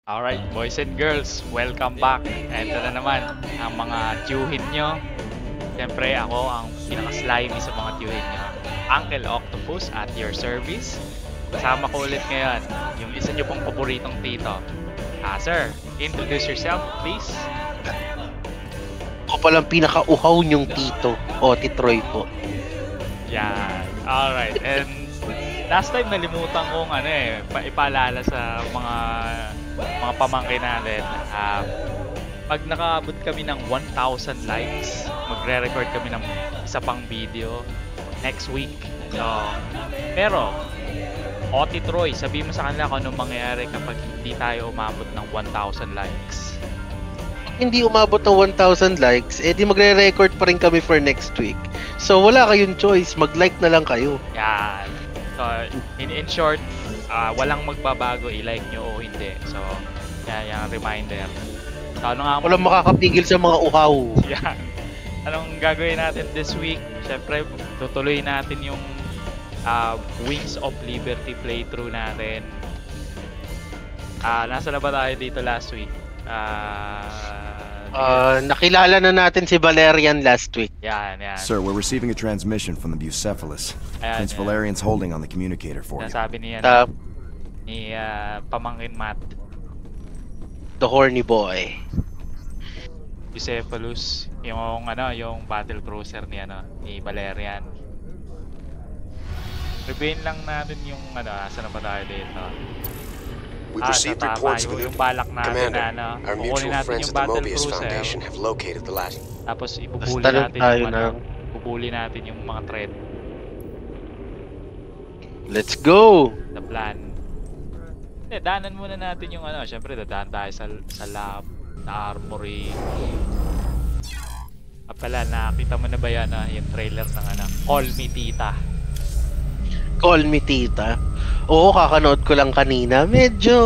Alright, boys and girls, welcome back. Ito na naman ang mga tiyuhin nyo. Siyempre, ako ang pinaka-slimy sa mga tiyuhin nyo. Uncle Octopus at your service. Kasama ko ulit ngayon, yung isa nyo pong paboritong tito. Sir, introduce yourself, please. Ako palang pinaka-uhaw niyong tito. O, Titroy po. Yan. Alright, and last time nalimutan kong ipaalala sa mga pamangkin natin. Pag nakaabot kami ng 1,000 likes, magre-record kami ng isa pang video next week. So, pero Oti Troy, sabihin mo sa kanila kung anong mangyayari kapag hindi tayo umabot ng 1,000 likes. Hindi umabot ng 1,000 likes, di magre-record pa rin kami for next week. So, wala kayong choice. Mag-like na lang kayo. Yan. So, in short, walang magbabago, i-like nyo o hindi. So, yan yung reminder. So, ano nga Walang makakapigil sa mga uhaw. yan. Anong gagawin natin this week? Siyempre, tutuloy natin yung Wings of Liberty playthrough natin. Nasa na ba tayo dito last week? Nakilala na natin si Valerian last week. Yan. Sir, we're receiving a transmission from the Bucephalus. Prince Valerian's holding on the communicator for you. Sabi niya ni Pamangkin Matt. The horny boy. Bucephalus, yung battle cruiser ni Valerian. Reveal lang natin yung saan na ba tayo dito? We've received reports of yung balak natin Commander, our mutual friends at the Mobius Foundation have located the Latin. Tapos ibubuli natin yung mga thread. Let's go! The plan. Daanan muna natin yung syempre dadaan tayo sa lab, sa armory. Pala, nakita mo na ba yan yung trailer ng Call Me Tita? Call Me Tita? Oo, kakanood ko lang kanina. Medyo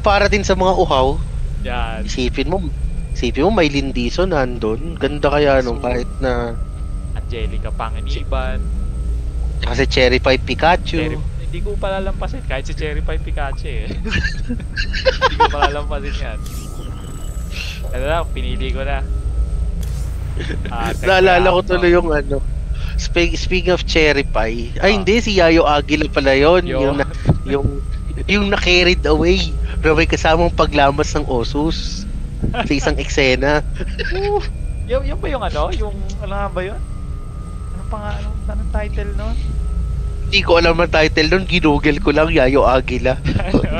para din sa mga uhaw. Yan. Isipin mo may Lindiso nandun. Ganda kaya nung kahit na Angelica Panganiban. Kasi Cherry Pie Pikachu. Hindi ko palalampasin kahit si Cherry Pie Pikachu eh. Hindi ko palalampasin yan. Pinili ko na. Naalala ko tuloy yung speaking of Cherry Pie. Hindi, si Yayo Aguila pala yun. Yung na-carried away. Pero may kasamang paglamas ng Osus sa isang eksena. Yung ba yung yung nga ba yun? Anong title nun? Hindi ko alam ang title nun. Ginugel ko lang Yayo Aguila.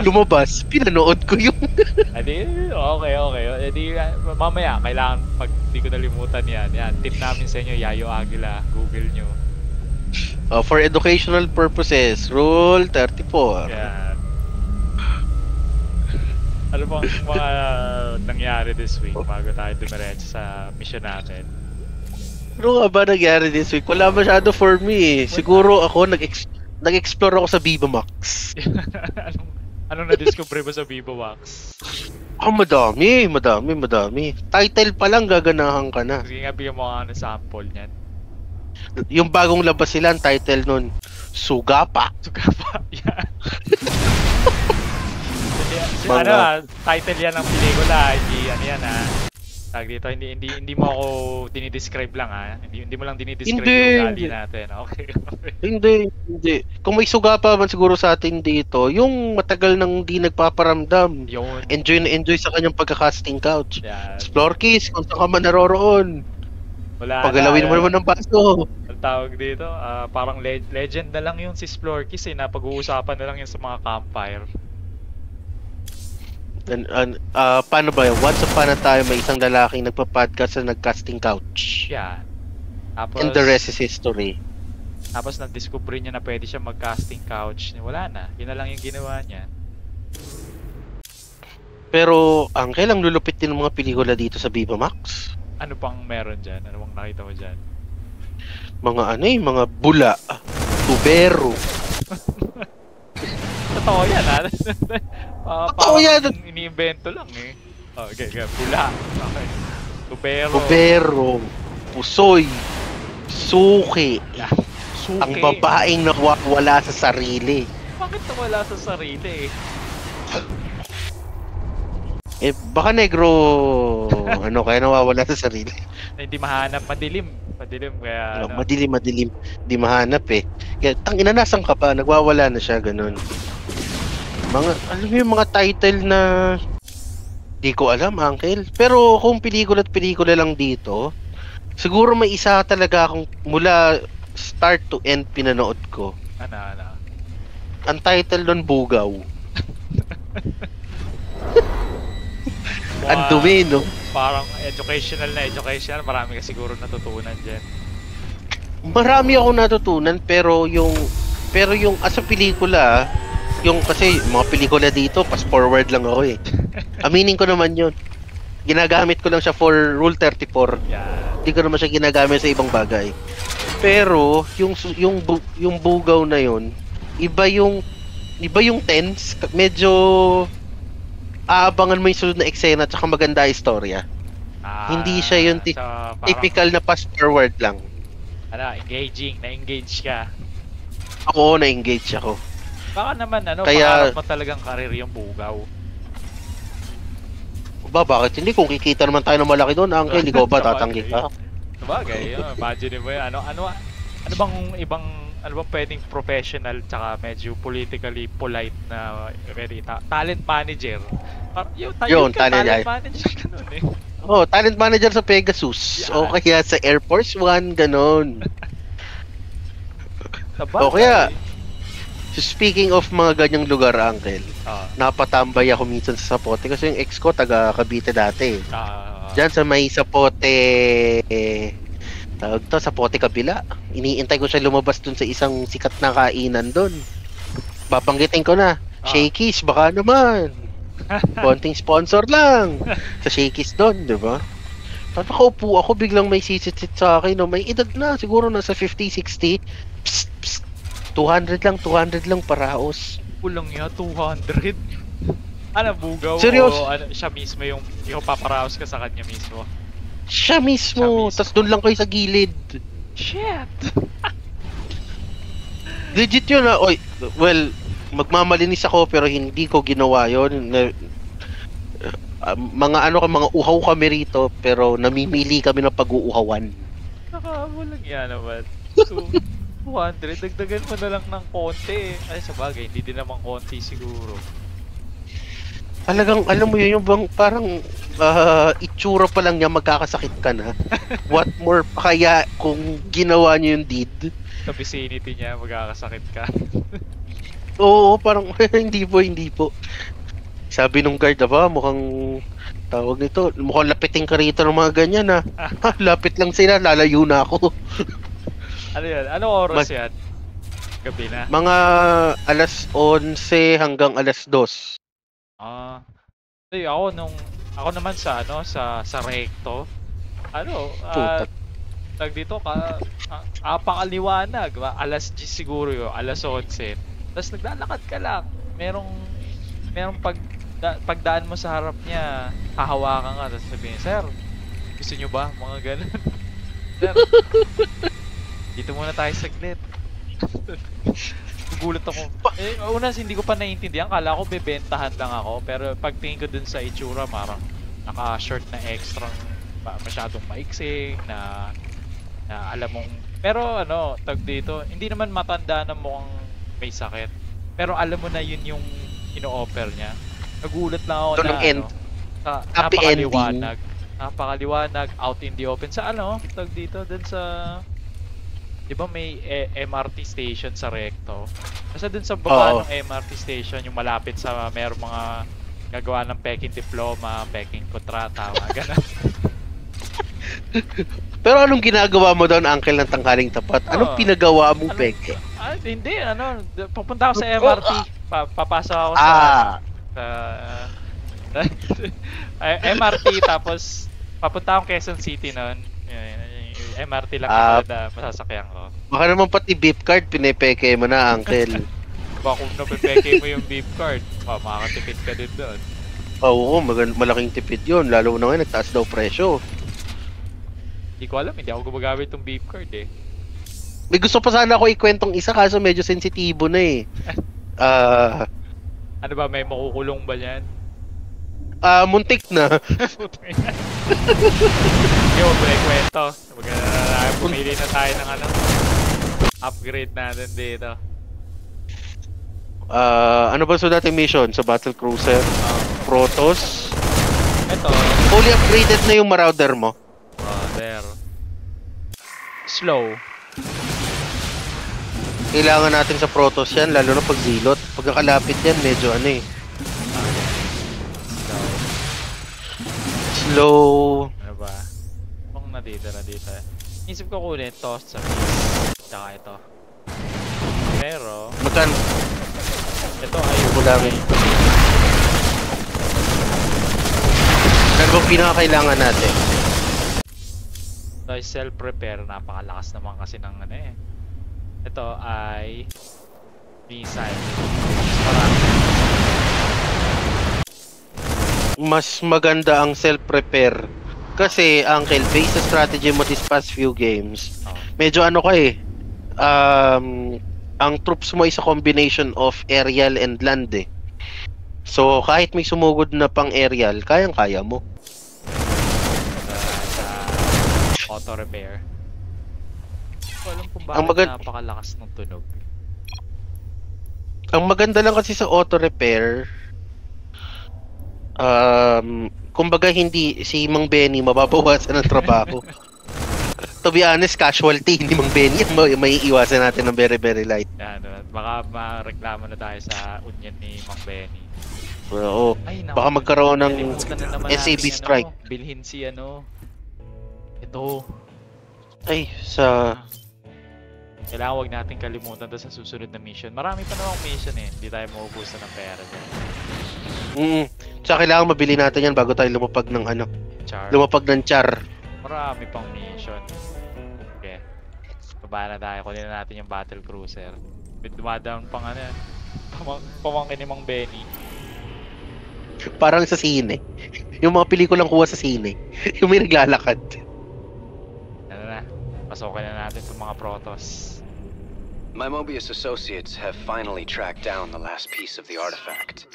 Lumabas. Pinanood ko yung okay. Mamaya, kailangan pag di ko nalimutan yan. Tip namin sa inyo, Yayo Aguila. Google nyo. For educational purposes, Rule 34. Yan. Ano bang mga nangyari this week bago tayo dumiretso sa mission natin? Ano nga ba nangyari this week? Wala masyado for me eh. Siguro ako nag-explore ako sa Viva Max. Anong na-discover mo sa Viva Max? Madami. Title pa lang gaganahan ka na. Sige nga, bigyan mo ka ng sample niyan. Yung bagong labas sila, ang title nun, Sugapa. Yan. Title yan ng pelikula, hindi tag dito, hindi mo ako dinidescribe lang hindi mo lang dinidescribe yung ugali natin. Okay. Hindi. Kung may sugapa man siguro sa atin dito, yung matagal nang di nagpaparamdam. Yun. Enjoy sa kanyang pagka-casting couch. Yan. Splorkies, kung saan ka man naroroon. Pagalawin mo naman ng baso. Ang tawag dito, parang legend na lang yung si Splorkies na pag-uusapan na lang yun sa mga campfire. Paano ba yun? Once upon a time, may isang lalaking nagpa-podcast na nag-casting couch. Yeah. Tapos, and the rest is history. Tapos na-discover niya na pwede siya mag-casting couch. Wala na. Yun na lang yung ginawa niya. Pero, kailang lulupit din ng mga pelikula dito sa Viva Max? Ano pang meron dyan? Ano pang nakita mo dyan? Mga mga bula, tubero. Totoo yan Totoo yan! Ini-invento lang eh. Okay, bula. Okay. Tubero, pusoy, suki. Ang babaeng nawawala sa sarili. Bakit nawala sa sarili? Baka negro, kaya nawawala sa sarili. Hindi mahanap, madilim kaya Madilim, di mahanap Kaya tangina nasan ka pa, nagwawala na siya ganun. Alam mo yung mga title na di ko alam, Uncle. Pero kung pelikula lang dito, siguro may isa talaga akong mula start to end pinanood ko. Ano? Ang title nun, Bugaw. Ang dumi, no? Parang educational, marami ka siguro natutunan dyan. Marami ako natutunan, pero yung as a pelikula, kasi mga pelikula dito, fast forward lang ako Aminin ko naman yun. Ginagamit ko lang siya for Rule 34. Yeah. Hindi ko naman siya ginagamit sa ibang bagay. Pero yung Bugaw na yun, iba yung tense, medyo aabangan mo yung sunod na eksena at saka maganda istorya. Hindi siya yung typical na fast forward lang. Na-engage ka. Oo, na-engage ako. Baka naman pangarap mo talagang karir yung Bugaw. Bakit hindi? Kung kikita naman tayo ng malaki doon, Uncle, ikaw ba tatanggi ka? Sabagay, imagine mo yan. Ano bang pwedeng professional tsaka medyo politically polite na talent manager? Yung talent manager ganun talent manager sa Pegasus. Yeah. O kaya sa Air Force One, ganun. O kaya, speaking of mga ganyang lugar, Uncle, napatambay ako minsan sa Zapote kasi yung ex ko taga Cavite dati. Diyan sa may Zapote, tawag to, Zapote kabila. Iniintay ko siya lumabas dun sa isang sikat na kainan dun. Babanggitin ko na, Shakey's, baka naman. Konting sponsor lang sa Shakey's dun, di ba? Nakaupo ako, biglang may sisit-sit sa akin. May edad na, siguro nasa 50, 60. Psst, psst. 200 lang paraos. Kulang niya, 200. Bugaw? Serious? O siya mismo yung paparaos ka sa kanya mismo? Siya mismo. Tas doon lang kayo sa gilid. Shit! Legit yun well, magmamalinis ako pero hindi ko ginawa yun. Mga uhaw kami rito pero namimili kami ng pag-uuhawan. Walang yan naman. 200, dagdagan mo na lang ng konti. Ay, sabagay, hindi din naman konti siguro. Talagang, alam mo yun, yung bang parang itsura pa lang niya magkakasakit ka na. What more pa kaya kung ginawa niyo yung deed? Sa vicinity niya, magkakasakit ka. Oo, parang hindi po. Sabi nung guard, mukhang tawag nito, mukhang lapitin ka rito ng mga ganyan lapit lang sila, lalayo na ako. Ano yan? Anong oras yan? Gabi na? Mga alas 11 hanggang alas 2. Ako naman sa recto. Tag dito apakaliwanag, alas 10 siguro yun, alas 11. Tapos naglalakad ka lang. Merong pagdaan mo sa harap niya, hahawakan ka, tapos sabihin, "Sir, gusto niyo ba?" Mga ganun. Sir, dito muna tayo saglit. Gugulat ako. Una, hindi ko pa naiintindihan. Kala ko bebentahan lang ako. Pero pagtingin ko dun sa itsura, marang naka-short na extra, masyadong maiksing, na alam mong... Pero tag dito, hindi naman matanda na mukhang may sakit. Pero alam mo na yun yung ino-offer niya. Nagulat lang ako napakaliwanag, out in the open. Sa tag dito, dun sa... Di ba may MRT station sa Recto? Basta dun sa baba ng MRT station, yung malapit sa merong mga gagawa ng peking diploma, peking kontrata, mga ganun. Pero anong ginagawa mo doon, Uncle, ng tanghaling tapat? Anong pinagawa mong peke? Hindi, pupunta ako sa MRT. Papasok ako sa MRT, tapos papunta akong Quezon City noon. MRT lang yung masasakyan ko. Baka naman pati beep card, pinepeke mo na, Uncle. Baka kung napepeke mo yung beep card, makakatipid ka din doon. Oo, malaking tipid yun. Lalo na ngayon, nagtaas daw presyo. Hindi ko alam, hindi ako gumagamit yung beep card May gusto pa sana ako ikwentong isa kaso medyo sensitibo na Ano ba, may makukulong ba yan? Muntik na. Yo, kwento. Pumili na tayo ng ano. Upgrade natin dito. Ano ba sa dating mission? Sa Battle Cruiser? Protoss? Ito. Fully upgraded na yung Marauder mo. There. Slow. Kailangan natin sa Protoss yan, lalo na pag zilot. Pag nakalapit yan, medyo ano eh. Slow. Ano ba? Kung dito. Isip ko kunin ito sa tsaka ito. Pero Magkano? ito ay Kulangin. Ano bang pinakakailangan natin? ito ay self-repair. Napakalakas naman kasi ng ano eh. Ito ay missile. Marami. Mas maganda ang self-repair. Kasi, Uncle, based sa strategy mo this past few games, medyo ano ka eh. Ang troops mo is a combination of aerial and land eh. So, kahit may sumugod na pang aerial, kayang-kaya mo. Sa auto-repair. Alam kung bakit napakalakas ng tunog. Ang maganda lang kasi sa auto repair, kumbaga hindi si Mang Benny mababawasan ng trabaho. To be honest, casualty hindi Mang Benny may iwasan natin ng very very light. Yan, baka mareklamo na tayo sa union ni Mang Benny. Oo. Ay, baka magkaroon ng SAB strike. Bilhin si ano. Ito. Ay, sa kailangan wag natin kalimutan doon sa susunod na mission. Marami pa namang mission eh. Hindi tayo mauubusan ng pera dyan. Tsaka kailangan mabili natin yan bago tayo lumapag ng ano. Char. Lumapag ng char. Marami pang mission. Okay. Baba na tayo. Kunin na natin yung battle cruiser. Dumadown pang ano yan. Pamangkin ni Mang Benny. Parang sa sine. Yung mga pelikulang kuha sa sine. Yung may naglalakad. Ano na. Pasokin na natin itong mga Protoss. My Mobius associates have finally tracked down the last piece of the artifact.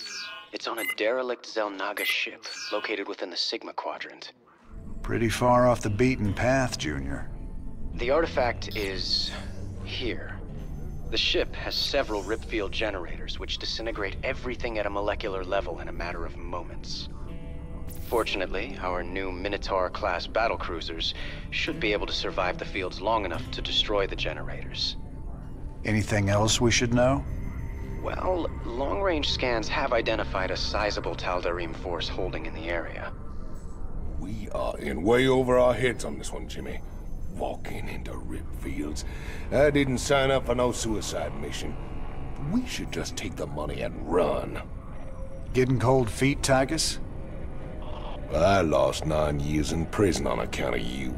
It's on a derelict Zelnaga ship located within the Sigma Quadrant. Pretty far off the beaten path, Junior. The artifact is here. The ship has several Ripfield generators which disintegrate everything at a molecular level in a matter of moments. Fortunately, our new Minotaur-class battlecruisers should be able to survive the fields long enough to destroy the generators. Anything else we should know? Well, long-range scans have identified a sizable Tal'Darim force holding in the area. We are in way over our heads on this one, Jimmy. Walking into Ripfields. I didn't sign up for no suicide mission. We should just take the money and run. Getting cold feet, Tychus? I lost 9 years in prison on account of you.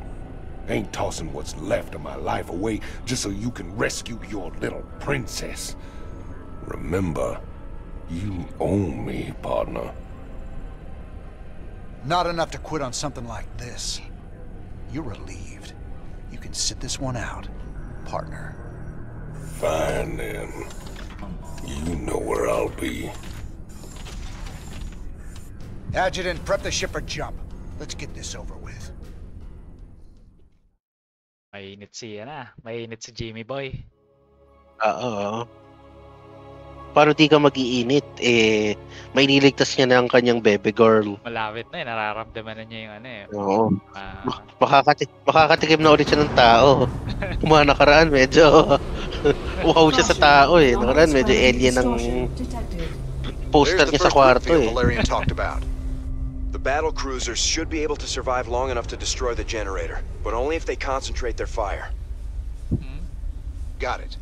Ain't tossing what's left of my life away just so you can rescue your little princess. Remember, you own me, partner. Not enough to quit on something like this. You're relieved. You can sit this one out, partner. Fine, then. You know where I'll be. Adjutant, prep the ship for jump. Let's get this over with. Mainit mainit si Jimmy Boy. Oo. Para di ka mag-iinit, may niligtas niya na ang kanyang baby girl. Malapit na nararamdaman na niya yung ano eh. Oo. Makakatikim na ulit siya ng tao. Mga nakaraan, medyo uhaw siya sa tao eh. Nakaraan, medyo alien ang poster niya sa kwarto eh. Valerian talked about. The battle cruisers should be able to survive long enough to destroy the generator, but only if they concentrate their fire. Got it.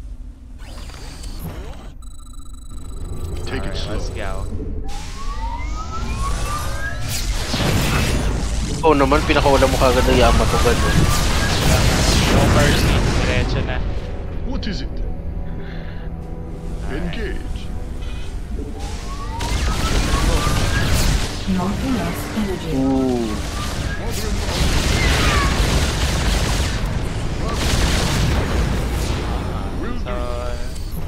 Take it slow. Let's go. Oo naman, pinakawalan mo kagad ng Yamato gano'n. No mercy. Diretso na. What is it? Engage. Not enough energy. Ooh. So,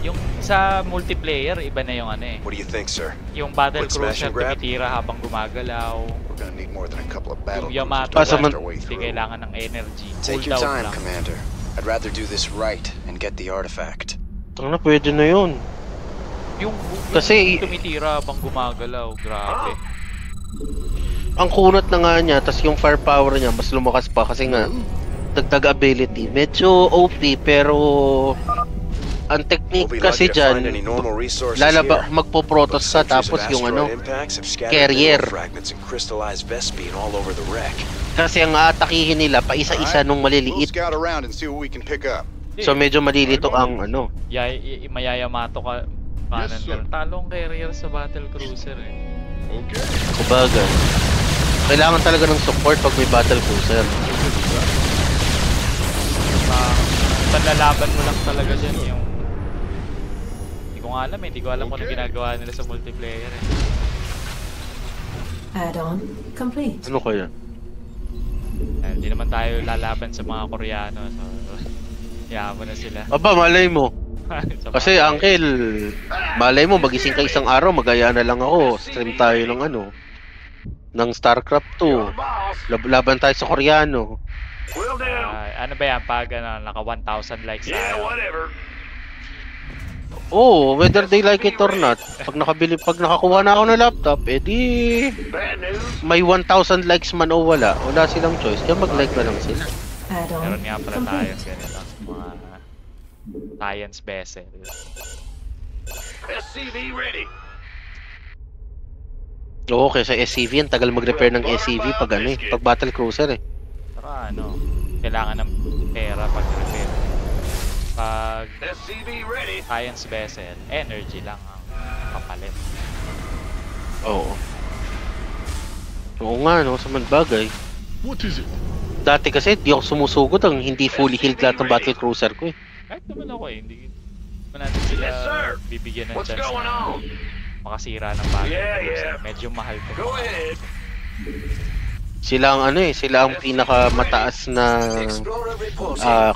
yung sa multiplayer, iba na yung ano eh. What do you think, sir? Yung battle Quick smash cruiser and grab? tumitira habang gumagalaw. We're gonna need more than a couple of battle Yung Yamato, cruisers to Pasaman- blast our way hindi through. kailangan ng energy. Take your Cooldown time, lang. Commander. I'd rather do this right and get the artifact. Ano, pwede na yun. Yung Kasi- tumitira habang gumagalaw, grabe. Ang kunat na nga niya, tas yung firepower niya, mas lumakas pa kasi nga, dagdag ability. Medyo OP, pero ang We'll technique be kasi lucky to find dyan, any normal resources lalaba, here. magpo-protos ka, Centuries tapos of yung ano, asteroid impacts have scattered carrier. mineral fragments and crystallized Vespene all over the wreck. Kasi ang aatakihin nila, pa isa-isa nung We'll maliliit. scout around and see what we can pick up. So medyo malilito ang ano. Mayayamato ka. Kanan sir. talong carrier sa battle cruiser eh. Okay. Kumbaga, kailangan talaga ng support pag may battle cruiser. Panlalaban mo lang talaga dyan yung... Hindi ko nga alam eh. Hindi ko alam kung ano ginagawa nila sa multiplayer eh. Add-on complete. Ano kaya? Hindi naman tayo lalaban sa mga Koreano. So, yaman na sila. Aba, malay mo. Sa Kasi mga- Uncle, malay mo, magising ka isang araw, magaya na lang ako. Stream tayo ng ano, ng StarCraft 2. Laban tayo sa Koreano. ano ba yan? Pag naka 1,000 likes tayo. Oh, whether they like it or not. Pag nakakuha na ako ng laptop, edi may 1,000 likes man o wala silang choice. Kaya mag-like na lang sila. Add-on Meron nga pala tayo complete. ganito. Mga science vessel. Oo, kaya sa SCV, ang tagal mag-repair ng SCV pag ano eh, pag battle cruiser eh. Pero ano, kailangan ng pera pag repair. Pag science vessel, energy lang ang kapalit. Oo. Oo nga, no, sa bagay. What is it? Dati kasi, di ako sumusugod ang hindi fully healed lahat ng battle cruiser ko eh. Kahit naman ako eh, hindi naman natin sila bibigyan ng chance na makasira ng battle cruiser. Medyo mahal ko. Sila ang ano eh, sila ang pinakamataas na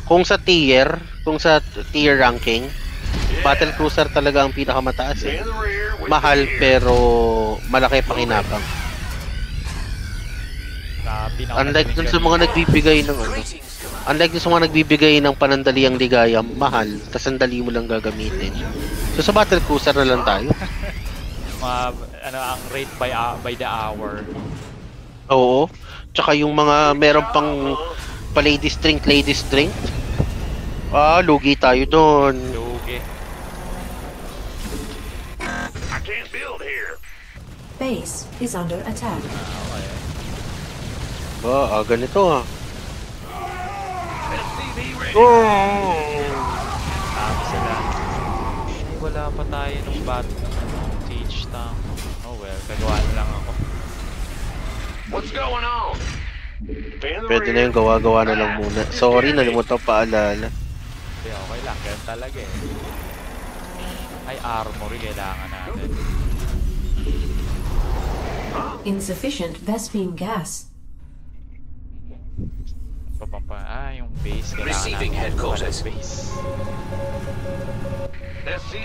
kung sa tier ranking, battle cruiser talaga ang pinakamataas eh. Mahal pero malaki pakinabang. Unlike dun sa mga nagbibigay ng ano, unlike dun sa mga nagbibigay ng panandaliang ligaya, mahal, tas sandali mo lang gagamitin. So sa battle cruiser na lang tayo. Mga ano ang rate by the hour. Oo. Tsaka yung mga meron pang lady strength. Lugi tayo doon. Lugi. Base is under attack. Ganito ah. Tama sila. Wala pa tayo ng battle ng siege tank. Oh well, gagawa na lang ako. Pwede na yung gawa-gawa na lang muna. Sorry, nalimutan paalala. Hindi, okay lang. Ganun talaga eh. Ay, armory kailangan natin. Insufficient Vespene gas. Yung base. Kailangan natin base.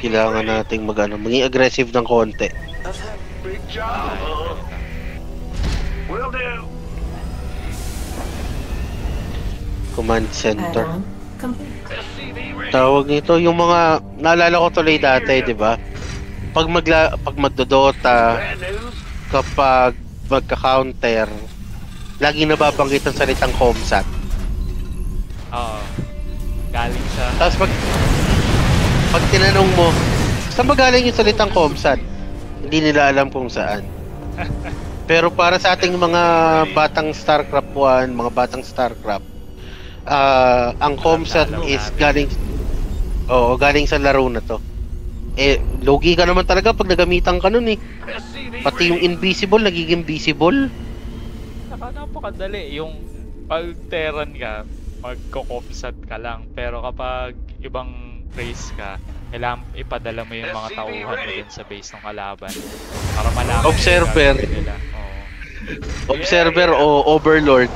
Kailangan nating maging aggressive ng konti. Command center. Add-on complete. Tawag nito, yung mga naalala ko tuloy dati, 'di ba? Pag magdodota, kapag magka-counter, laging nababanggit ang salitang comsat. Oo. Galing sa... Tapos pag tinanong mo, saan ba galing yung salitang comsat? Hindi nila alam kung saan. Pero para sa ating mga batang StarCraft 1, mga batang StarCraft, ang comsat is galing sa laro na to. Logi ka naman talaga pag nagamitan ka nun eh. Pati yung invisible, nagiging visible. Napakadali. Yung pag Terran ka, magko-comsat ka lang. Pero kapag ibang race ka, kailangan ipadala mo yung mga tauhan mo din sa base ng kalaban. Para malaman Observer. nila. Observer o Overlord.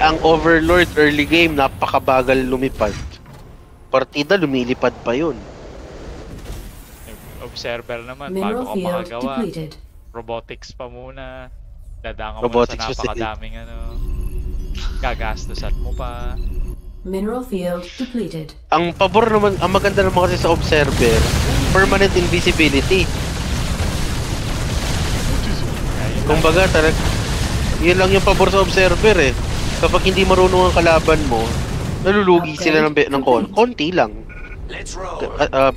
Ang Overlord early game, napakabagal lumipad. Partida, lumilipad pa yun. observer naman, Mineral bago ka field makagawa. depleted. Robotics pa muna. Dadaan ka Robotics muna sa napakadaming gagastusan mo pa. Mineral field depleted. Ang pabor naman, ang maganda naman kasi sa observer, permanent invisibility. Kumbaga, yun lang yung pabor sa observer eh. Kapag hindi marunong ang kalaban mo, nalulugi sila ng konti lang.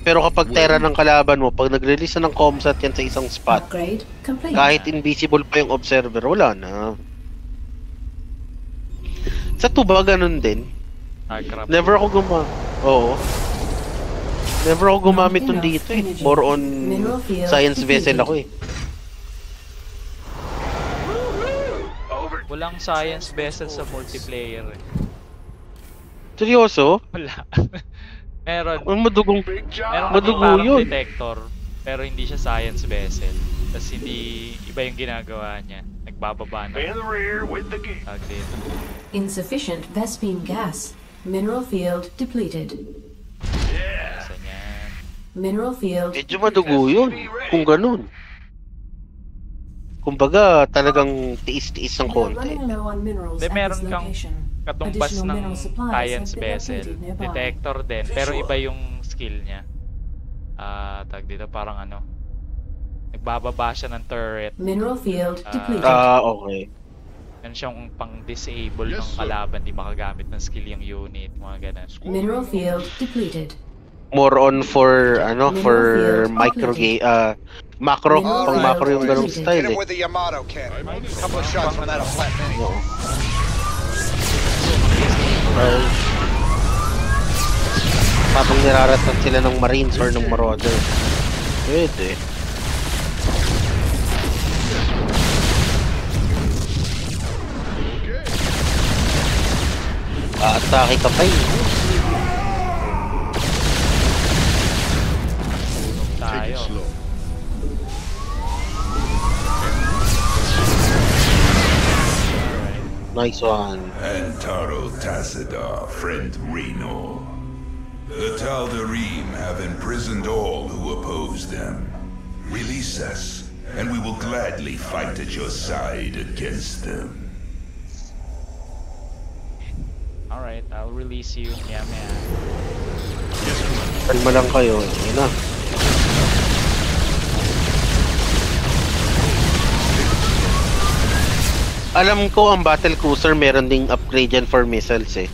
Pero kapag tera ng kalaban mo, pag nag-release na ng comsat yan sa isang spot, Upgrade complete. kahit invisible pa yung observer, wala na. Sa tuba, ganun din. Never ako gumamit nun dito eh. More on science vessel ako eh. Walang science vessel sa multiplayer eh. Seryoso? Wala. Meron. Ang madugo parang yun. detector, pero hindi siya science vessel. Tapos hindi iba yung ginagawa niya. Nagbababa na. Insufficient Vespene gas. Mineral field depleted. Mineral field. Medyo madugo yun. Kung ganun. Kumbaga, talagang tiis-tiis ng konti. Hindi, meron kang katumbas ng science vessel. Detector din, pero iba yung skill niya. Tag dito parang nagbababa siya ng turret. Mineral field depleted. Okay. Meron siyang pang-disable ng kalaban, di makagamit ng skill yung unit, mga ganun. Mineral field depleted. More on for macro, pang macro yung ganung style eh. Habang niraratan sila ng Marines or ng Marauder. Pwede. Atake ka pa eh. Tayo. Nice one. Antaro Tassadar, friend Reno. The Tal'Darim have imprisoned all who oppose them. Release us, and we will gladly fight at your side against them. Alright, I'll release you. Maya. Kalma lang kayo. Yun na. Alam ko ang battle cruiser meron ding upgrade yan for missiles eh.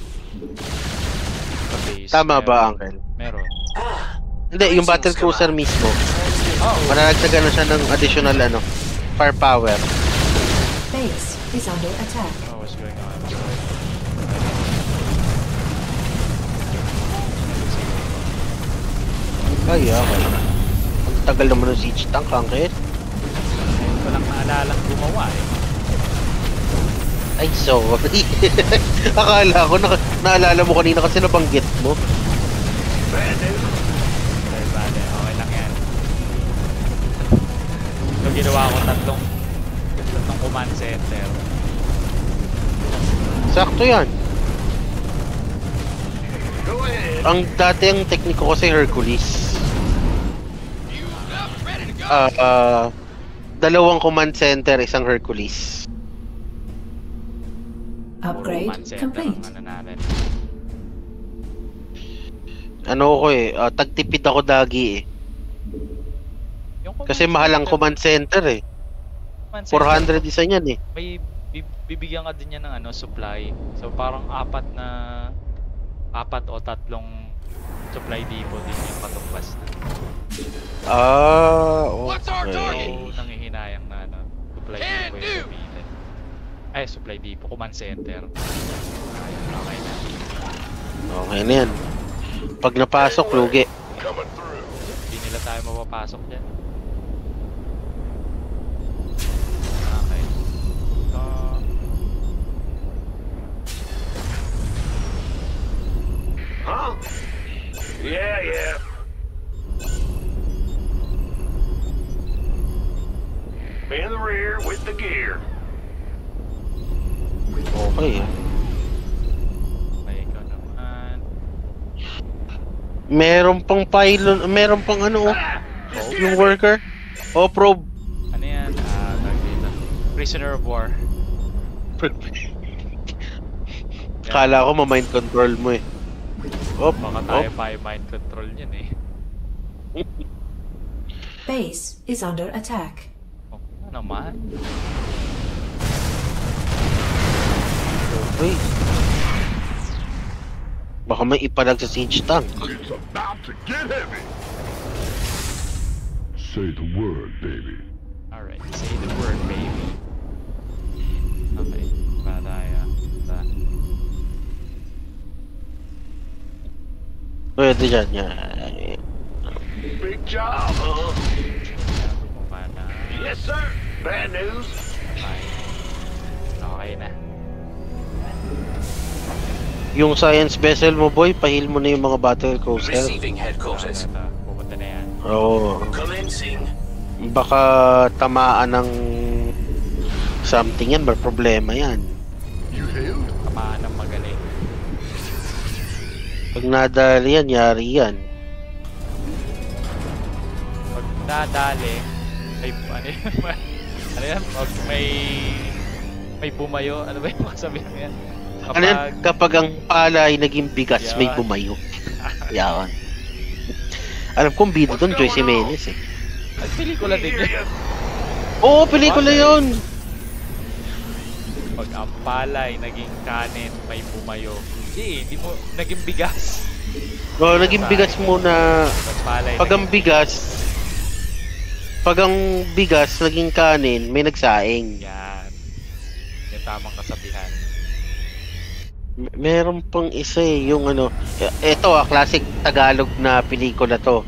Tama ba, Uncle? Meron. Hindi, yung battle cruiser mismo. Mananagdagan na siya ng additional firepower. Base is under attack. Oh, what's going on? Kaya, ang tagal naman ng siege tank, Uncle. Walang naalalang gumawa eh. Ay, sorry. Akala ko, naalala mo kanina kasi nabanggit mo. Bale, okay lang yan. So, ginawa ko tatlong command center. Sakto yan. Ang dati ang tekniko kasi Hercules. Dalawang command center, isang Hercules. Upgrade complete. Tagtipid ako dagi eh. Kasi mahal ang command center eh. 400 isa niyan eh. May bibigyan ka din niya ng supply. So parang apat o tatlong supply depot din yung katumbas na. Okay. So, nangihinayang na supply depot yung gamitin. Ay, supply depot, command center. Okay na. Okay na yan. Pag napasok, lugi. Hindi nila tayo mapapasok dyan. Okay. Huh? Yeah. In the rear with the gear. Okay. May ikaw naman. Meron pang pylon, meron pang Yung worker? O, probe. Ano yan? Prisoner of war. Kala ko ma-mind control mo eh. Oh, baka tayo pa mind control yan eh. Base is under attack. Oh, ano naman? Okay. Baka may ipalag sa siege tank. It's about to get heavy. Say the word, baby. Alright, say the word, baby. Okay, para tayo. Pwede dyan, Big job, huh? Bumaba. Yes, sir. Bad news. Okay na. Yung science vessel mo, boy, pahil mo na yung mga battle cruiser. Receiving headquarters. Pupunta na yan. Oo. Commencing. Baka tamaan ng something yan, may problema yan. You hailed? Tamaan ng magaling. Pag nadali yan, yari yan. Pag nadali, may ano yan? Pag may bumayo, ano ba yung masabihan yan? Ano yan? Kapag ang palay naging bigas, may bumayo. Yan. Alam kong bida doon, Joyce Jimenez eh. Ay, pelikula din yun. Oo, pelikula yun! Pag ang palay naging kanin, may bumayo. Hindi mo, naging bigas. Oo, naging bigas muna. Pag ang bigas naging kanin, may nagsaing. Yan. Yung tamang kasabihan. Meron pang isa eh, yung ano, eto classic Tagalog na pelikula to.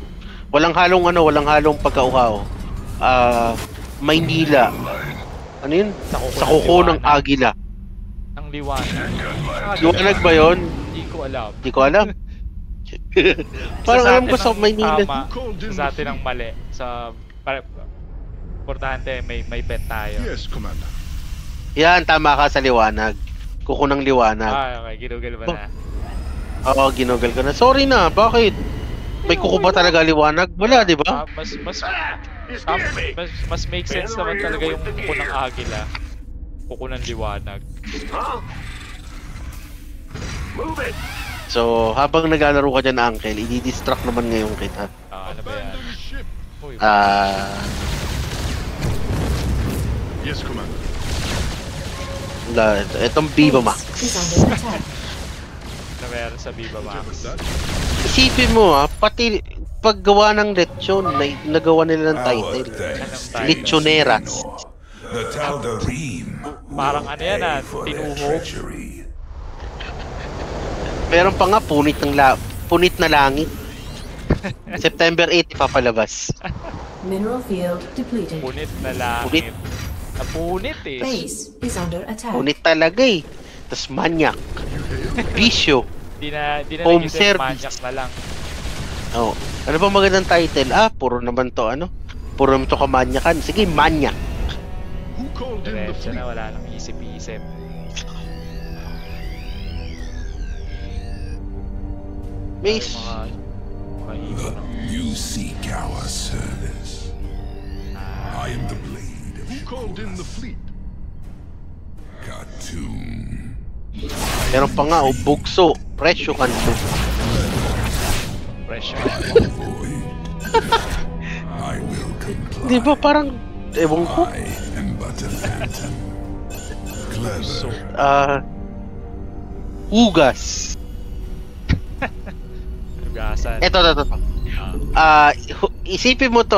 Walang halong pagkauhaw. Maynila. Ano yun? Sa kuko ng agila. Ang liwanag. Liwanag ba yun? Hindi ko alam. Hindi ko alam. Parang alam ko sa Maynila. Sa atin ang mali. Importante, may bet tayo. Yes, Commander. Yan, tama ka sa liwanag. Kuko ng liwanag. Okay. Ginugal ba na? Oo, ginugal ko na. Sorry na, bakit? May kuko ba talaga liwanag? Wala, di ba? Mas make sense naman talaga yung kuko ng agila. Kuko ng liwanag. Move it. So, habang naglalaro ka dyan, Uncle, i-distract naman ngayon kita. Ano ba yan? Yes, Commander. Itong Viva Max. Na meron sa Viva Max. Isipin mo pati paggawa ng lechon, nagawa nila ng title. Lechoneras. The Tal'Darim. Parang ano yan tinuhog. Meron pa nga punit na langit. September 8 ipapalabas. Mineral field depleted. Punit na langit. Napunit eh. Base is under attack. Punit talaga eh. Tapos manyak. Bisyo. Di na home nag-isip, service. manyak na lang. Oh. Ano ba magandang title? Puro naman to Puro naman to kamanyakan. Sige, manyak. Who called in the fleet? Na wala lang isip-isip. Miss. You seek our service. I am the blade. Who called in the fleet? Khartoum. Meron pa nga, bugso. Presyo kanto. Presyo. I will comply. Di ba parang, ewan ko? I am but a phantom. Clever. Ugas. Ugasan. Ito. Isipin mo to,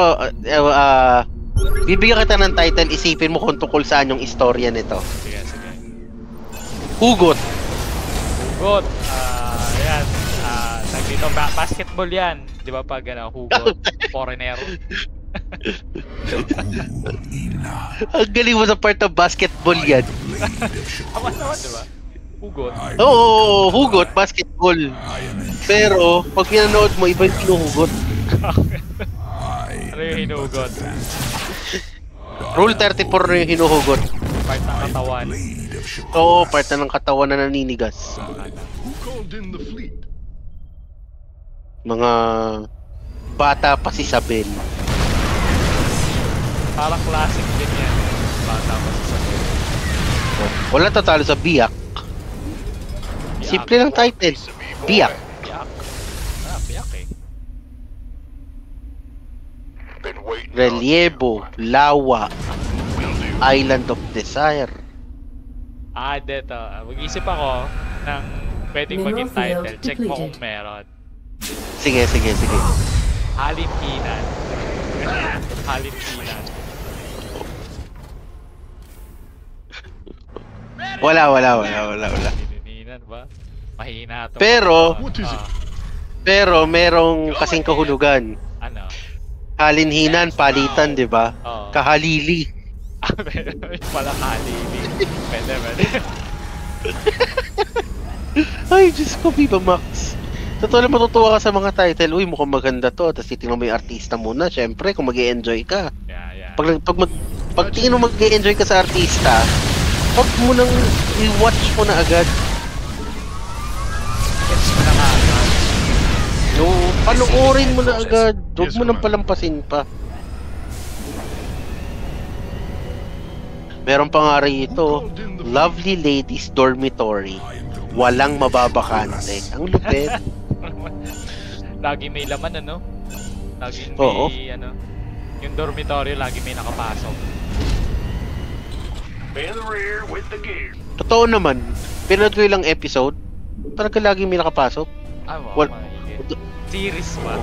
bibigyan kita ng title, isipin mo kung tungkol saan yung istorya nito. Sige. Hugot. Ayan. Dito, basketball yan. Di ba pag hugot, foreigner. Ang galing mo sa part ng basketball yan. Tama naman, di ba? Hugot. Oo, hugot, basketball. Pero, pag pinanood mo, iba yung hinuhugot. Ano yung hinuhugot? Rule 34 na yung hinuhugot. Part ng katawan. Oo, part na ng katawan na naninigas. Who called in the fleet? Mga bata pa si Isabel. Parang classic din yan. Bata pa sa Wala tatalo sa Biak. Simple lang title. Biak. Biak. Biak eh. Relievo, Lawa, Island of Desire. Dito. Mag-isip ako ng pwedeng maging title. Check mo kung meron. Sige. Halimpinan. Halimpinan. Wala. Halimpinan ba? Mahina to. Pero merong kasing kahulugan. Ano? Halinhinan, palitan, di ba? Kahalili. Pala kahalili. Pwede. Ay, Diyos ko, Viva Max. Totoo lang matutuwa ka sa mga title. Uy, mukhang maganda to. Tapos titingnan mo yung artista muna. Siyempre, kung mag-i-enjoy ka. Yeah. Pag tingin mo mag-i-enjoy ka sa artista, huwag mo nang i-watch mo na agad. Gets mo na agad. No, panoorin mo na agad. Huwag mo nang palampasin pa. Meron pa nga rito, Lovely Ladies Dormitory. Walang mababakante. Ang lupit. Lagi may laman, ano? Lagi may, ano? Yung dormitory, lagi may nakapasok. Totoo naman, pinanood ko ilang episode, talaga lagi may nakapasok. Series ba?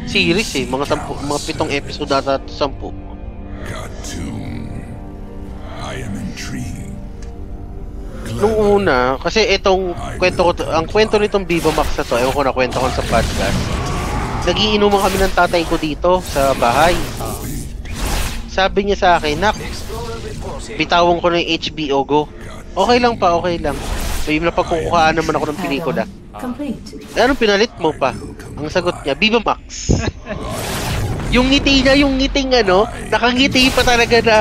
Series eh, mga 7 episode ata 10. I am intrigued. Nung una, kasi itong kwento ko, ang kwento nitong Viva Max na to, ewan ko na kwento ko sa podcast. Nagiinuman kami ng tatay ko dito sa bahay. Sabi niya sa akin, nak, bitawan ko na yung HBO Go. Okay lang pa, okay lang. May napagkukuhaan naman ako ng pelikula. Anong pinalit mo pa? Ang sagot niya, Viva Max. Yung ngiti niya, yung ngiting ano, nakangiti pa talaga na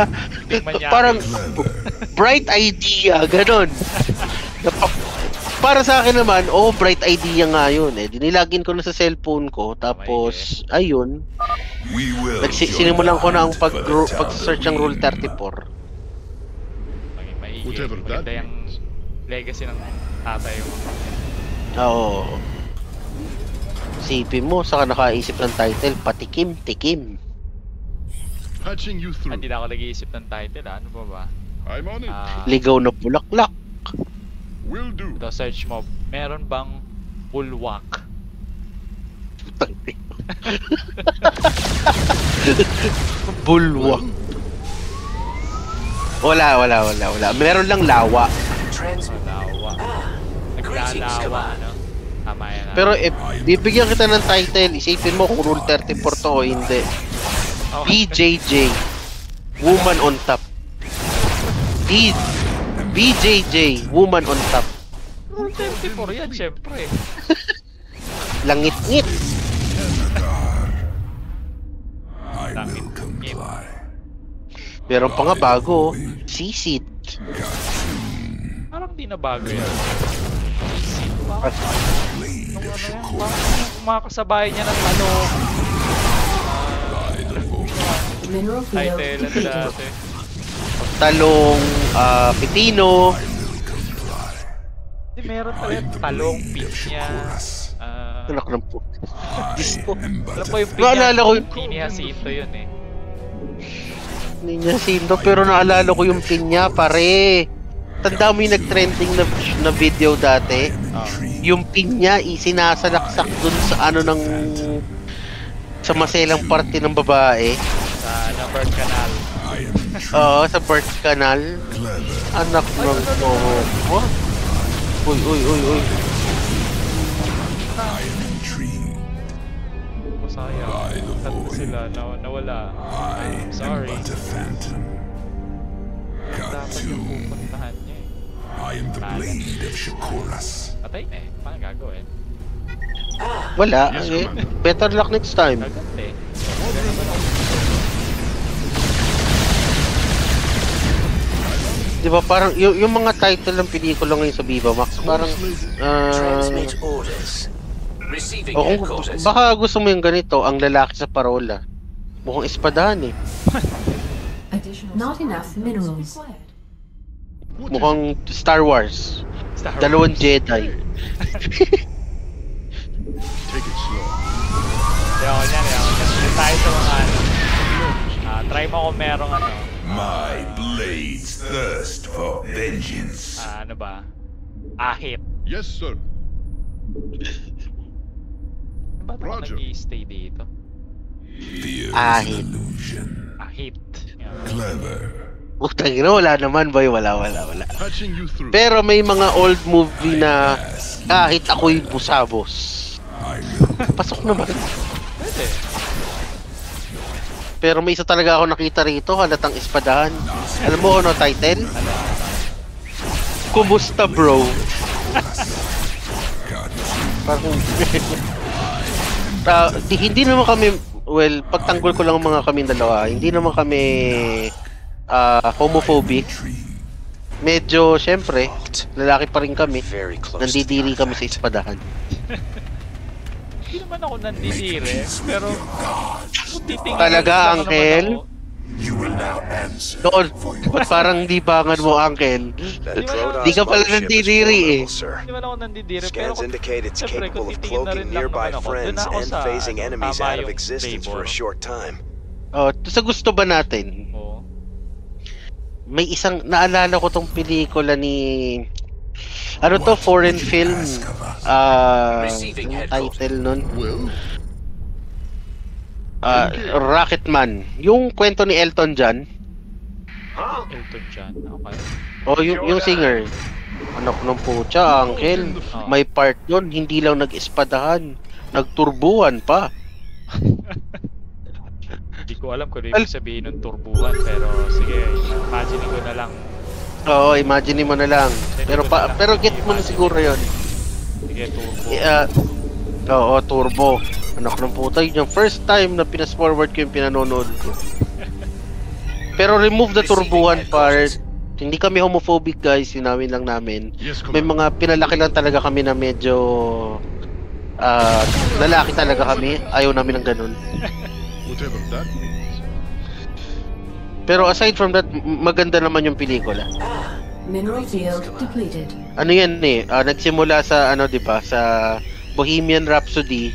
parang bright idea, ganon. Para sa akin naman, bright idea nga yun eh. Dinilagin ko na sa cellphone ko, tapos, ayun. Sinimulan ko na ang pag-search ng Rule 34. Maganda yung legacy ng tatay mo. Oo. Sipin mo, saka nakaisip ng title, patikim-tikim. Hindi na ako nag-iisip ng title, ano ba? Ligaw na bulaklak. Ito, search mo, meron bang bulwak? Bulwak. Wala. Meron lang lawa. Lawa. Naglalawa, ano? Tama yan. Pero bibigyan kita ng title, isipin mo kung Rule 34 to o hindi. BJJ, Woman on Top. BJJ, Woman on Top. Rule 34 yan, syempre. Langit-ngit. Langit-ngit. Meron pa nga bago, Sisit. Parang di na bago yan. Sisit, makakasabay niya ng ano. Title at dati. Talong, pipino. Meron pala talong, pinya. Anak ng po. Alam ko yung pinya, Pini Jacinto yun eh. Pini Jacinto, pero naalala ko yung pinya, pare. Tanda mo yung nag-trending na video dati? Yung pinya, sinasalaksak dun sa ano ng... sa maselang parte ng babae. Sa birth canal. Oo, sa birth canal. Anak ng po. Uy. Masaya. Tatlo sila, nawala. Sorry. Dapat yung pupuntahan niya eh. I am the blade of Shakuras. Patay na eh. Paano gagawin? Wala. Better luck next time. Gaganda eh. Diba parang yung mga title ng pelikula ngayon sa Viva Max parang baka gusto mo yung ganito, ang lalaki sa parola. Mukhang espadahan eh. Not enough minerals. Mukhang Star Wars. Dalawang Jedi. Take it slow. Yan. Tayo sa mga ano. Try mo kung merong ano. My blades thirst for vengeance. Ano ba? Ahit. Yes, sir. Ba't ako nag-i-stay dito? Fear is Ahit. an illusion. Ahit. Clever. Putang ina, wala naman boy, wala. Patching you through. Pero may mga old movie na kahit ako'y busabos. Pasok naman. Pwede. Pero may isa talaga ako nakita rito, halatang espadahan. Alam mo ano title? Kumusta bro? Parang hindi naman kami, well, pagtanggol ko lang mga kami dalawa, hindi naman kami homophobic. Medyo, syempre, lalaki pa rin kami. Nandidiri kami sa espadahan. Hindi naman ako nandidiri, pero talaga, Uncle? Doon, parang di bangan mo, Uncle. Di ka pala nandidiri eh. Hindi naman ako nandidiri, pero siyempre, kung titingin na rin lang naman ako, dun ako sa tama yung flavor. Oh, sa gusto ba natin? May isang, naalala ko tong pelikula ni, ano to, foreign film, title nun, Rocketman, yung kwento ni Elton John. Elton John, okay. Oh, yung singer. Anak ng putya, Uncle, may part doon, hindi lang nag-espadahan, nagturbuhan pa. Hindi ko alam kung ano ibig sabihin ng turbuhan, pero sige, imagine ko na lang. Oo, imagine mo na lang. Pero get mo na siguro yun. Sige, turbo. Oo, turbo. Anak ng puta, yun yung first time na pinas-forward ko yung pinanonood ko. Pero remove the turbuhan part. Hindi kami homophobic guys, sinawin lang namin. May mga pinalaki lang talaga kami na medyo lalaki talaga kami. Ayaw namin ng ganun. Whatever that means. Pero aside from that, maganda naman yung pelikula. Mineral field depleted. Ano yan eh, nagsimula sa ano 'di ba, sa Bohemian Rhapsody.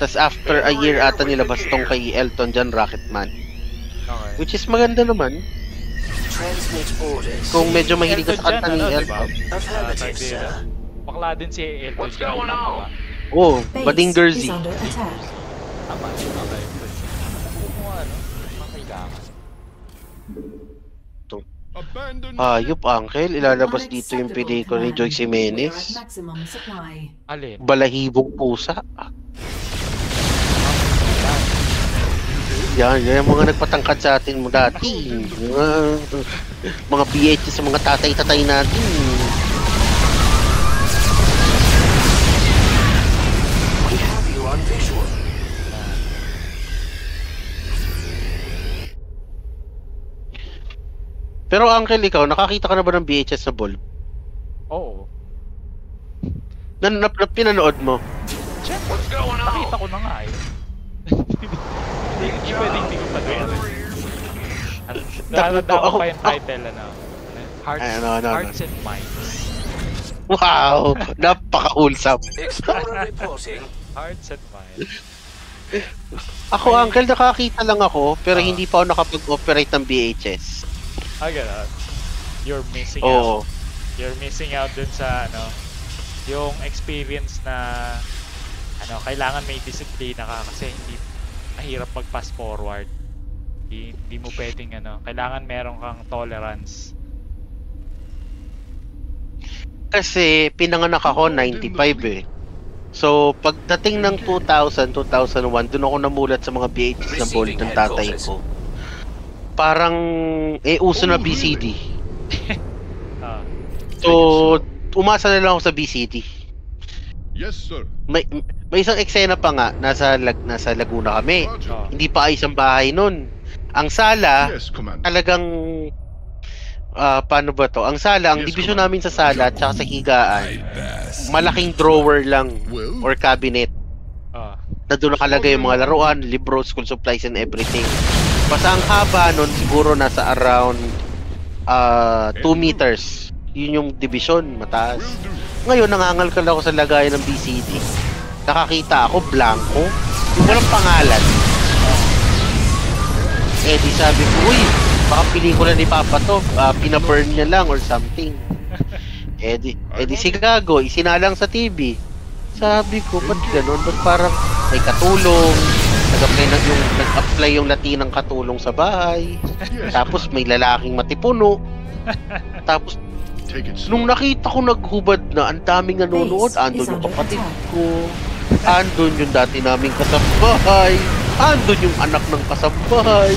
Tas after a year ata nilabas tong kay Elton John, Rocketman. Okay. Which is maganda naman. Kung medyo mahilig ka sa kanta ni Elton. Bakla din si Elton John. Oh, Bading Jersey. Tama, okay. Ayop, Uncle, ilalabas dito yung pelikula ni Joyce Jimenez. Alin? Balahibong pusa. Yan yung mga nagpatangkad sa atin mo dati. Mga BH sa mga tatay-tatay natin. We have you on visual. Pero Uncle, ikaw, nakakita ka na ba ng VHS na Bulb? Oo. Pinanood mo? Siyempre, nakita ko na nga eh. Hindi pwedeng hindi ko pa doon. Nakakita ko pa yung title, ano? Hearts and Minds. Wow! Napaka-wholesome. Hearts and Minds. Ako, Uncle, nakakita lang ako, pero hindi pa ako nakapag-operate ng VHS. Gano'n. You're missing out. You're missing out dun sa ano, yung experience na ano, kailangan may disiplina ka kasi hindi mahirap mag-fast forward. Hindi mo pwedeng ano, kailangan meron kang tolerance. Kasi pinanganak ako 95 eh. So pagdating ng 2000, 2001, doon ako namulat sa mga VHS na Bulb ng tatay ko. Parang uso na BCD. So umasa na lang ako sa BCD. Yes, sir. May isang eksena pa nga, nasa Laguna kami. Hindi pa ayos ang bahay nun. Ang sala, talagang paano ba to? Ang sala, ang division namin sa sala at sa higaan, malaking drawer lang or cabinet. na doon nakalagay yung mga laruan, libro, school supplies and everything. Basta ang haba nun siguro nasa around 2 meters. Yun yung division, mataas. Ngayon, nangangalkal ako sa lagayan ng BCD. Nakakita ako, blanco. Yung walang pangalan. Eh, di sabi ko, uy, baka pelikula ni Papa to. Pinaburn niya lang or something. Eh di si Gago, isinalang sa TV. Sabi ko, ba't ganun? Ba't parang may katulong? Nag-apply yung latinang katulong sa bahay. Tapos may lalaking matipuno. Tapos nung nakita ko naghubad na, ang daming nanonood, andun yung kapatid ko, andun yung dati naming kasambahay, andun yung anak ng kasambahay.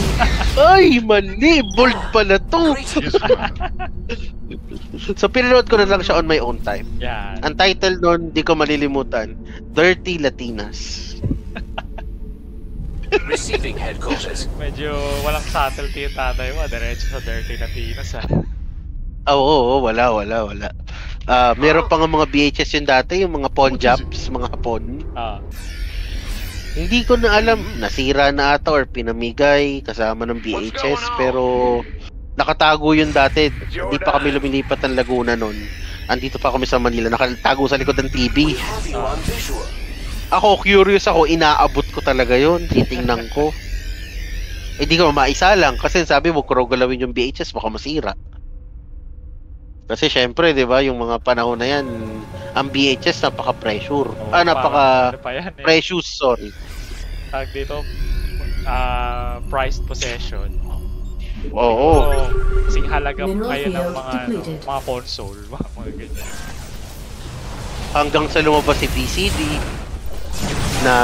Ay, mali! Bold pala to! So, pinanood ko na lang siya on my own time. Yeah. Ang title nun, di ko malilimutan, Dirty Latinas. Receiving headquarters. Medyo walang subtlety yung tatay mo, diretso sa Dirty Latinas Oo, wala. Meron pa nga mga VHS yun dati, yung mga pawn jobs, mga hapon. Hindi ko na alam, nasira na ata or pinamigay kasama ng VHS, pero nakatago yun dati. Hindi pa kami lumilipat ng Laguna nun. Andito pa kami sa Manila, nakatago sa likod ng TV. Ako, curious ako, inaabot ko talaga yun, titingnan ko. Hindi ko maisa lang, kasi sabi mo, kung galawin yung VHS, baka masira. Kasi syempre, 'di ba, yung mga panahon na 'yan, ang VHS napaka-pressure. Napaka-precious, sorry. Tag dito, prized possession. Oo. Sing halaga kayo ng mga console, mga ganyan. Hanggang sa lumabas si PCD na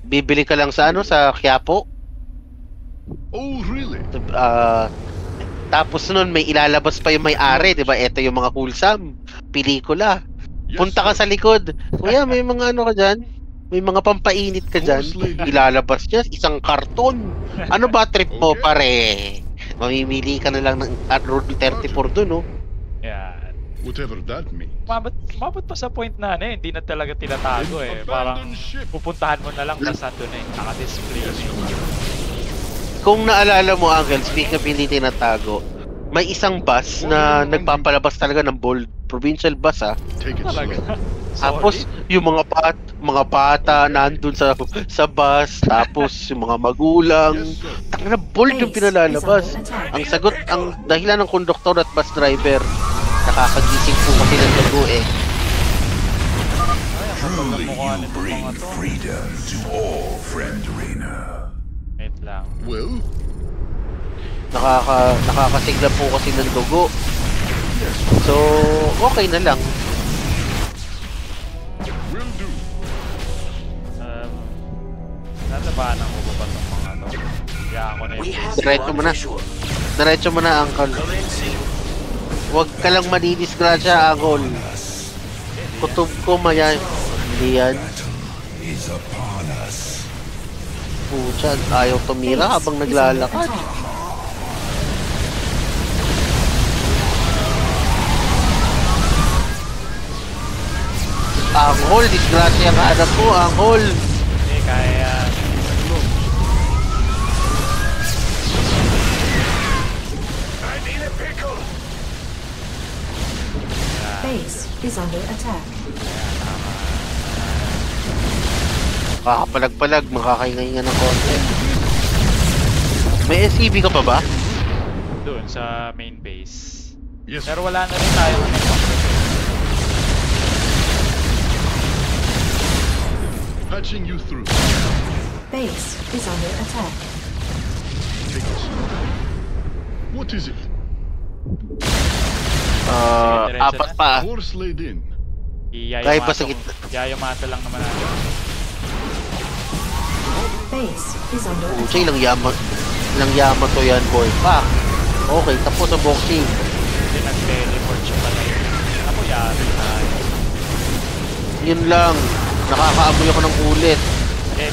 bibili ka lang sa sa Quiapo. Oh, really? Tapos nun may ilalabas pa yung may-ari, 'di ba? Ito yung mga wholesome pelikula. Punta ka sa likod. Kuya, may mga ano ka diyan? May mga pampainit ka diyan. Ilalabas niya isang karton. Ano ba trip mo, pare? Mamimili ka na lang ng Road 34 doon, no? Yeah. Whatever that means. Mabot pa sa point na hindi na talaga tinatago Parang pupuntahan mo na lang basta doon naka-display. Kung naalala mo, Uncle, speaking of hindi tinatago, may isang bus na nagpapalabas talaga ng bold. Provincial bus, Talaga? Tapos, yung mga bata nandun sa bus, tapos yung mga magulang. Talaga bold yung pinalalabas. Ang sagot, ang dahilan ng konduktor at bus driver, nakakagising po kasi ng dugo Truly you bring freedom to all, friend Reyna. Lang. Well, nakakasigla po kasi ng dugo. So, okay na lang. Will do. Natabanan ko ba itong mga Kaya ako na Diretso mo na, Uncle. Huwag ka lang madidisgrasya, Uncle. Kutob ko maya. Hindi yan. Pucha, ayaw tumira habang naglalakad. Anghol, disgrasya ang anak ko, Anghol. Hindi, kaya Base is under attack. Palag-palag, makakahinga-hinga ng konti. May SCV ka pa ba? Doon sa main base. Yes. Pero wala na rin tayo Patching you through. Base is under attack. Take it. What is it? Apat pa. Horse laid in. Kaya pa sa gitna. Yayamata lang naman natin. Base is under attack. Pucha, ilang yaman to yan, boy. Pak. Okay, tapos sa boxing. Hindi nag-teleport siya pala yun. Ako yari tayo. Yun lang. Nakakaamoy ako ng ulit. Patay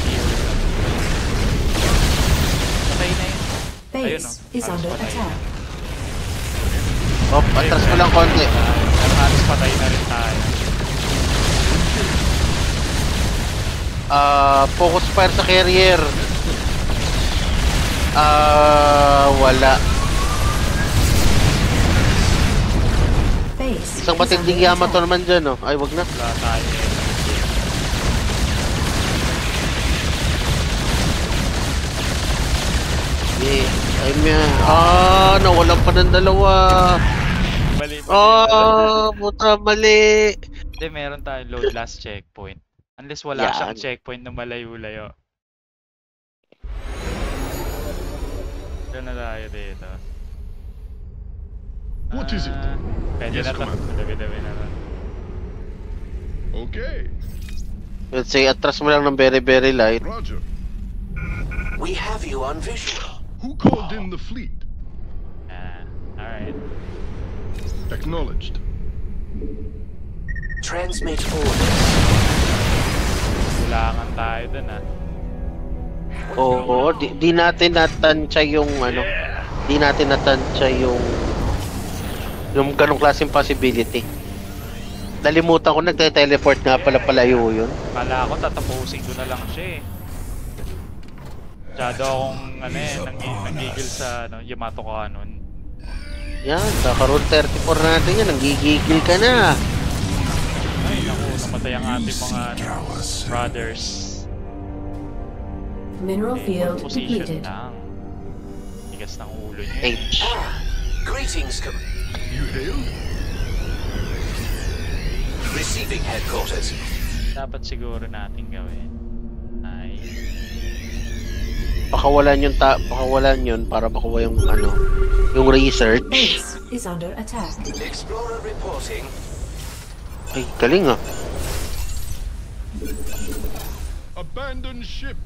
na yun. Base is under attack. Oh, atras ko lang konti. Halos patay na rin tayo. Focus fire sa carrier. Wala. Isang matinding Yamato naman dyan, no? Ay, wag na. Wala tayo. Ay, nawalan pa ng dalawa. Mali. Puta, mali. Hindi, meron tayong load last checkpoint. Unless wala siyang checkpoint na malayo-layo. Doon na tayo dito. What is it? Pwede Yes, na to. Commander. Dabi-dabi na to. Okay. Let's say, atras mo lang ng very light. Roger. We have you on visual. Who called in the fleet? Alright. Acknowledged. Transmit orders. Kulangan tayo dun, Oo, di natin natansya yung ano. Di natin natansya yung ganong klaseng possibility. Nalimutan ko, nagte-teleport nga pala palayo yun. Kala ko tatapusin ko na lang siya eh. Masyado akong nanggigil sa Yamato Cannon. Yan, kaka-roll 34 natin yan, nanggigigil ka na. Ay naku, namatay ang ating mga brothers. Mineral field depleted. Lang. Tigas ng ulo niya. Greetings, You hailed? Receiving headquarters. Dapat siguro natin gawin ay pakawalan yun para makuha yung yung research. Base is under attack. Explorer reporting. Ay, galing ah. Abandon ship.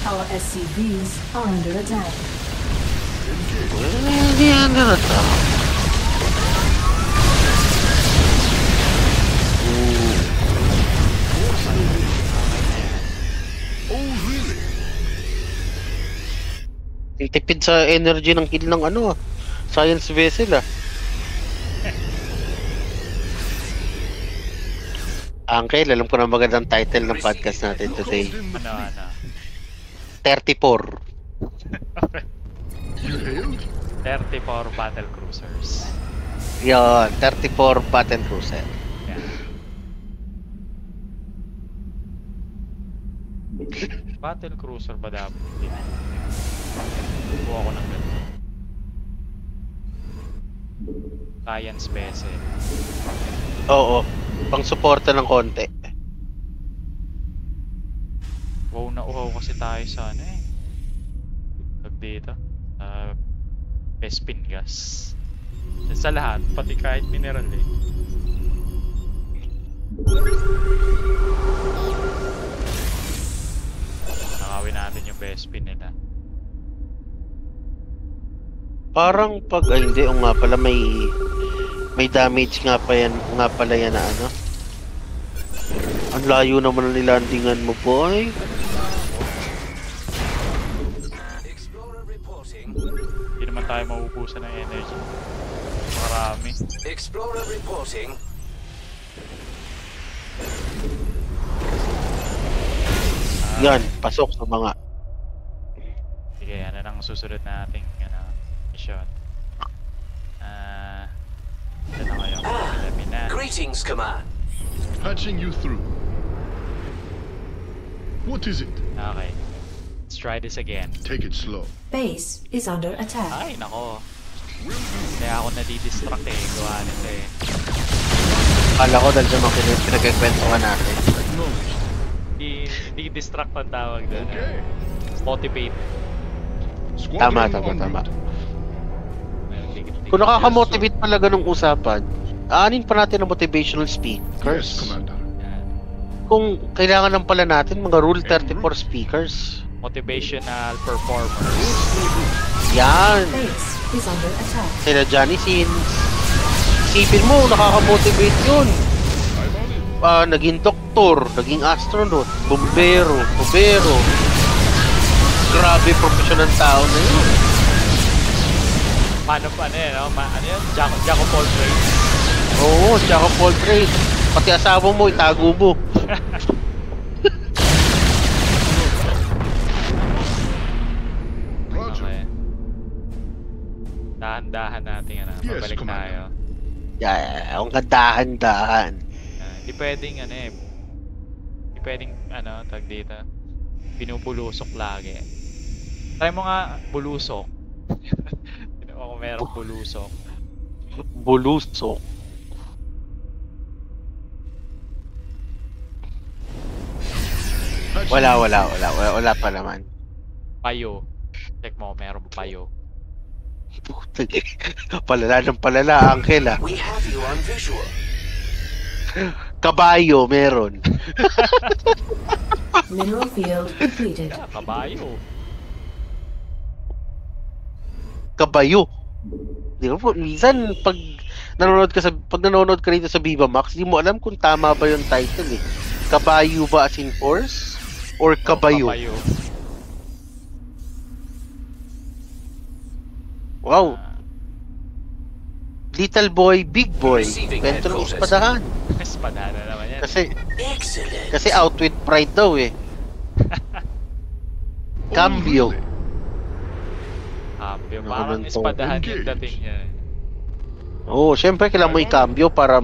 Our SCVs are under attack. Hindi under attack. Oh, really? Titipid sa energy ng kill ng science vessel ah. Uncle, alam ko na magandang title ng podcast natin today. 34. Okay. 34 battle cruisers. Yan, 34 battle cruiser. Yeah. Battle cruiser ba dapat? Buo ako ng ganito. Science vessel. Oo, pang suporta ng konti. Wow na uhaw kasi tayo sa dito. Bespin gas. Sa lahat, pati kahit mineral eh. Nakawin natin yung Bespin nila. Parang pag hindi nga pala may damage nga pala yan na Ang layo naman ng nilandingan mo, boy. Hindi naman tayo mauubusan ng energy. Marami. Explorer reporting. Yan, pasok sa mga. Sige, ano nang susunod nating mission. Ito na kayo. Greetings, Command. Patching you through. What is it? Okay. Let's try this again. Take it slow. Base is under attack. Ay, nako. Kaya ako nadidistract gawa nito eh. Kala ko dahil sa mga pinagkikwentuhan natin. Hindi distract ang tawag doon. Motivate. Tama. Kung nakaka-motivate pala ganung usapan, aanin pa natin ang motivational speakers. Yes, Commander. Kung kailangan lang pala natin mga Rule 34 speakers. Motivational performers. Yan. Base is under attack. Sila Johnny Sins. Isipin mo, nakaka-motivate yun. Naging doktor, naging astronaut, bombero. Grabe professional tao na yun. Paano yun? Jack of all trades. Oo, Jack of all trades. Pati asawa mo, itago mo. Okay. Dahan-dahan natin babalik tayo. Yeah, ang dahan-dahan. Hindi pwedeng hindi pwedeng tag dito. Binubulusok lagi. Try mo nga bulusok. Ako merong bulusok. Bulusok. Wala pa naman. Payo. Check mo, meron payo. Palala ng palala, Uncle ah. We have you on visual. Kabayo, meron. Mineral field completed. Kabayo. Kabayo. Di ba po, minsan pag nanonood ka rito sa Viva Max, di mo alam kung tama ba yung title eh. Kabayo ba as in horse? Or kabayo? Kabayo. Wow. Little boy, big boy. Kwento ng espadahan. Espadahan na naman yan. Kasi out with pride daw eh. Cambio. Cambio. Parang espadahan yung dating niya. Oo, syempre kailangan mo i-cambio para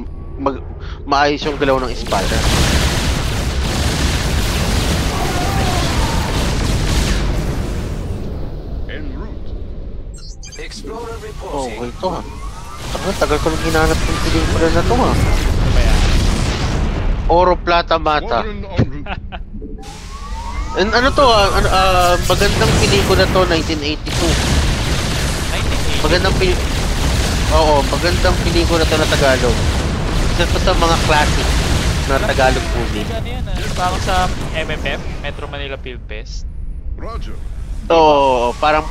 maayos yung galaw ng espada. Explorer reporting. Oh, ito ha. Tagal ko nang hinanap yung pelikula na to ha. Oro Plata Mata. And ano to magandang pelikula to, 1982. Magandang pelikula to na Tagalog. Isa to sa mga classic na Tagalog movie. Parang sa MMF, Metro Manila Film Fest. Roger. Parang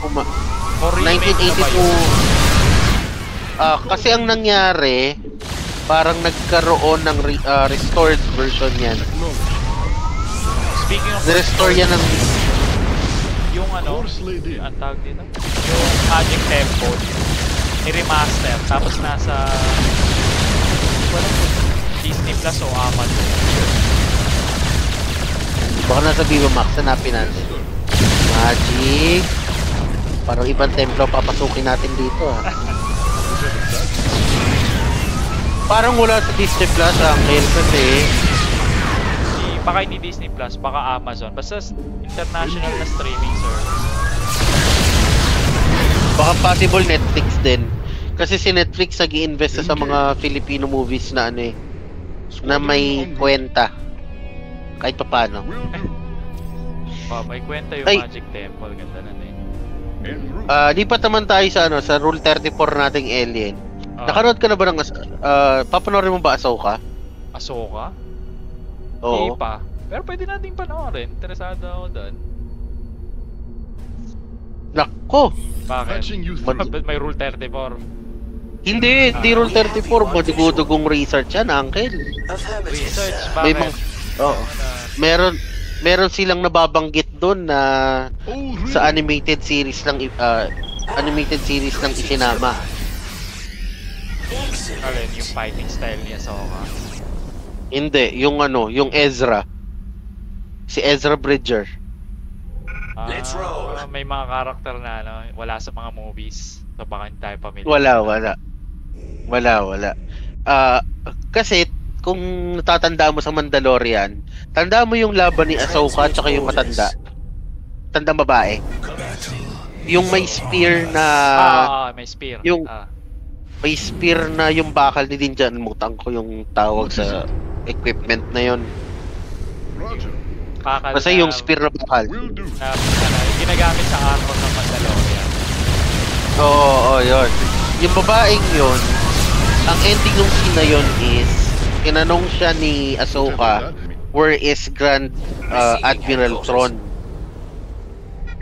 1982. Kasi ang nangyari, parang nagkaroon ng restored version yan. Speaking of restore yan ng yung ang tawag dito, yung Magic Temple i-remaster tapos nasa Disney Plus o Amazon. Baka nasa Viva Max, hanapin natin. Magic. Parang ibang templo papasukin natin dito ha. Parang wala sa Disney Plus Uncle kasi baka hindi Disney Plus, baka Amazon. Basta international na streaming service. Baka possible Netflix din. Kasi si Netflix nag-i-invest sa mga Filipino movies na na may kwenta. Kahit pa paano. May kwenta yung Magic Temple, ganda na din. Lipat naman tayo sa Rule 34 nating Alien. Nakanood ka na ba ng papanoorin mo ba Ahsoka? Ahsoka? Oo. Hindi pa. Pero pwede nating panoorin. Interesado ako doon. Nako! Bakit? May Rule 34. Hindi Rule 34. Madugudugong research yan, Uncle. Research? Bakit? May meron silang nababanggit doon na sa animated series ng isinama. Alin, yung fighting style niya Ahsoka? Hindi, yung Ezra. Si Ezra Bridger. Let's roll. May mga karakter na wala sa mga movies. So baka hindi tayo pamilya. Wala. Kasi kung natatanda mo sa Mandalorian, tanda mo yung laban ni Ahsoka at saka yung matanda. Tandang babae. Yung may spear na may spear. May spear na yung bakal ni Din Djarin, mutang ko yung tawag sa equipment na yon. Basta yung spear na bakal. Ginagamit sa armor ng Mandalorian. Oo, yun. Yung babaeng yun, ang ending ng scene na yun is, tinanong siya ni Ahsoka, where is Grand Admiral Thrawn?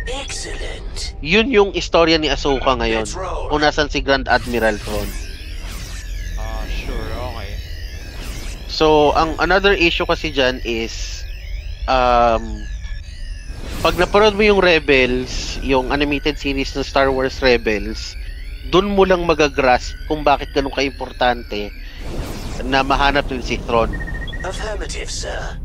Excellent. Yun yung istorya ni Ahsoka ngayon. Kung nasan si Grand Admiral Thrawn. Sure, okay. So, another issue kasi dyan is, pag napanood mo yung Rebels, yung animated series ng Star Wars Rebels, dun mo lang magagrasp kung bakit ganun ka-importante na mahanap din si Thrawn. Affirmative, sir.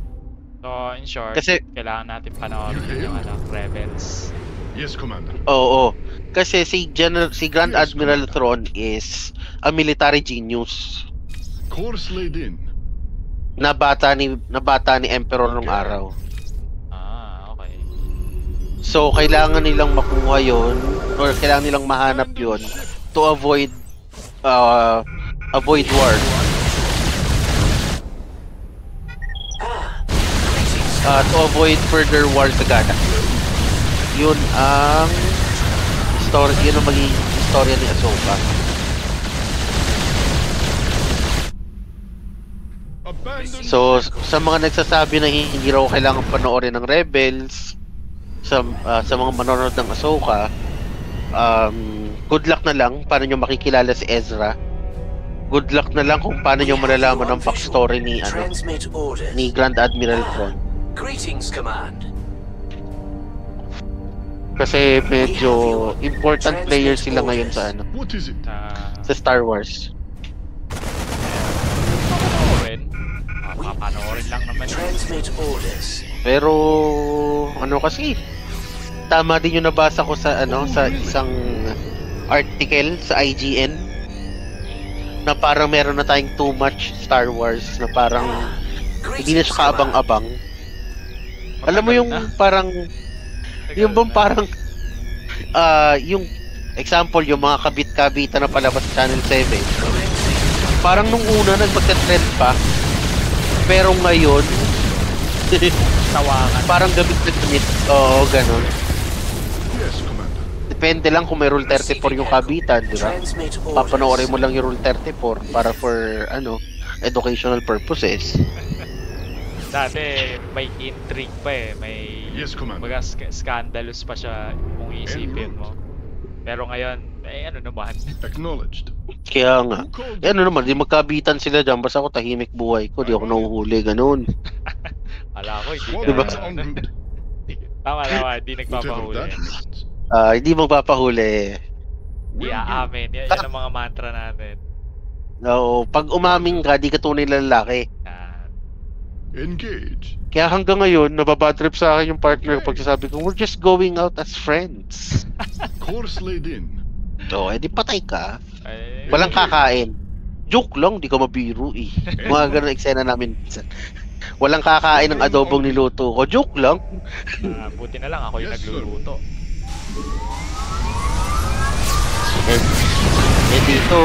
So, in short, kasi, kailangan natin panoorin yung Rebels. Yes, Commander. Oo. Kasi si Grand Admiral Thrawn is a military genius. Course laid in. Na bata ni Emperor nung araw. Okay. So kailangan nilang makuha 'yon or kailangan nilang mahanap 'yon to avoid war. To avoid further war sa galaxy. Yun ang story, yun ang magiging istorya ni Ahsoka. So, sa mga nagsasabi na hindi raw kailangan panoorin ng Rebels, sa mga manonood ng Ahsoka, good luck na lang paano nyo makikilala si Ezra. Good luck na lang kung paano nyo malalaman ang backstory ni Grand Admiral Thrawn. Greetings, Command. Kasi medyo important player sila ngayon sa sa Star Wars. Papanoorin lang naman. Pero ano kasi tama din yung nabasa ko sa sa isang article sa IGN na parang meron na tayong too much Star Wars na parang hindi na siya kaabang-abang. Alam mo yung parang yung bang parang yung example yung mga kabit-kabita na palabas sa Channel 7 parang nung una nagpagka-trend pa pero ngayon tawakan parang gamit na gamit. Oo, ganun. Depende lang kung may Rule 34 yung kabitan, di ba? Papanoorin mo lang yung Rule 34 para for educational purposes. Dati may intrigue pa may baga scandalous pa siya kung isipin mo. Pero ngayon, ano naman? Acknowledged. Kaya nga. Ano naman, di magkabitan sila dyan. Basta ako tahimik buhay ko, di ako nahuhuli, ganun. Ala ko, hindi diba? Tama, hindi nagpapahuli. Hindi magpapahuli. Di aamin. Yan ang mga mantra natin. Oo, pag umaming ka, di ka tunay na lalaki. Engage. Kaya hanggang ngayon, nababadtrip sa akin yung partner ko pagsasabi ko, we're just going out as friends. Course laid in. So, edi patay ka. Walang kakain. Joke lang, di ka mabiro eh. Mga ganun eksena namin. Walang kakain ng adobong niluto ko. Joke lang. Buti na lang ako yung nagluluto. Dito,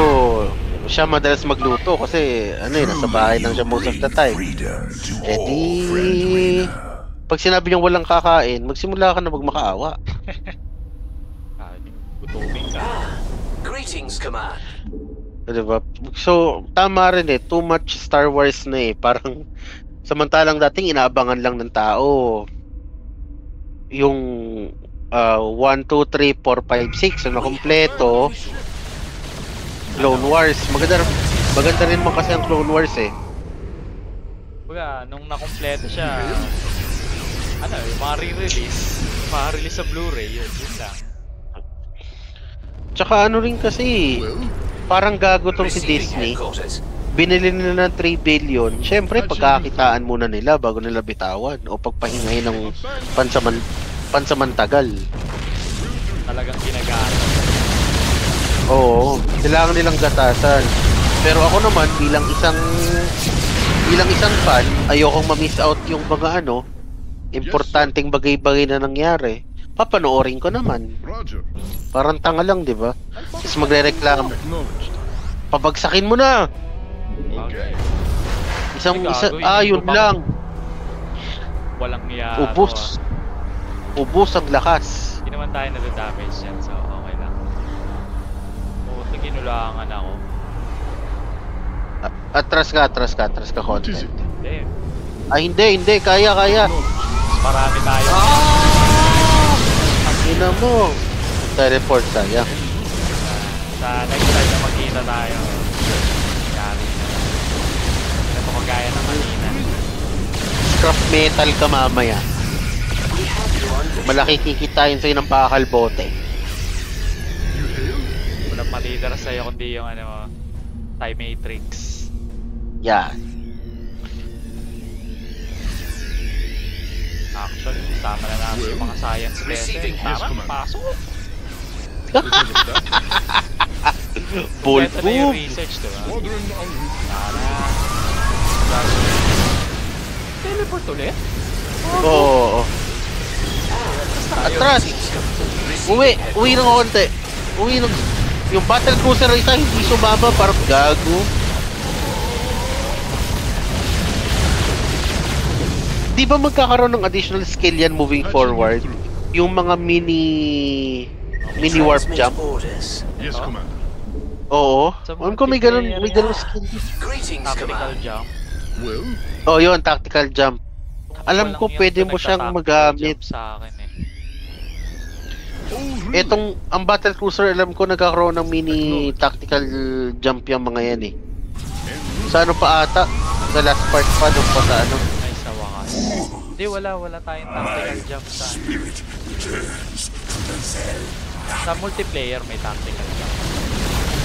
siya madalas magluto kasi nasa bahay lang siya most of the time. Pag sinabi niyang walang kakain, magsimula ka na magmakaawa. Gutumin ka. Greetings, Command. Diba? So, tama rin too much Star Wars na parang samantalang dating inaabangan lang ng tao yung 1, 2, 3, 4, 5, 6 na kompleto. Clone Wars. Maganda rin mo kasi ang Clone Wars Baga, nung nakompleto siya, yung mga re-release sa Blu-ray, yun lang. Tsaka rin kasi, parang gago tong si Disney. Binili nila ng 3 billion. Siyempre, pagkakitaan muna nila bago nila bitawan o pagpahingahin ng pansamantagal. Talagang ginagana. Oo, kailangan nilang gatasan. Pero ako naman bilang isang fan, ayokong ma-miss out yung mga importanteng bagay-bagay na nangyari. Papanoorin ko naman. Parang tanga lang, di ba? Tapos magre-reklamo. Pabagsakin mo na. Yun lang. Walang iya. Ubos ang lakas. Hindi naman tayo na-damage yan, so okay lang. Ginulangan ako. Atras ka konti. Hindi, kaya. Marami tayo. Ina mo. Teleport tayo. Sa next time na magkita tayo. Yari na. Hindi na kagaya ng kanina. Scrap metal ka mamaya. Malaki kikitain sa'yo ng bakal bote. Walang matitira sa'yo kundi yung Time Matrix. Yan. Action, sama na namin yung mga science lesson. Tara, pasok! Ball Ito na yung research, diba? Tara. Teleport ulit? Oo. Atras! Uwi ng konti. Yung battle cruiser isa hindi sumama, parang gago. Di ba magkakaroon ng additional skill yan moving forward? Yung mga mini warp jump. Yes, Commander. Oo. Alam ko may ganun skill. Tactical jump. Well? Oh, yun, tactical jump. Alam ko pwede mo siyang magamit. Sa akin eh. Etong, ang battle cruiser, alam ko nagkakaroon ng mini tactical jump yung mga yan eh. Sa ano pa ata? Sa last part pa, nung pa sa ano. Ay, sa wakas. Hindi, wala tayong tactical jump sa sa multiplayer may tactical jump.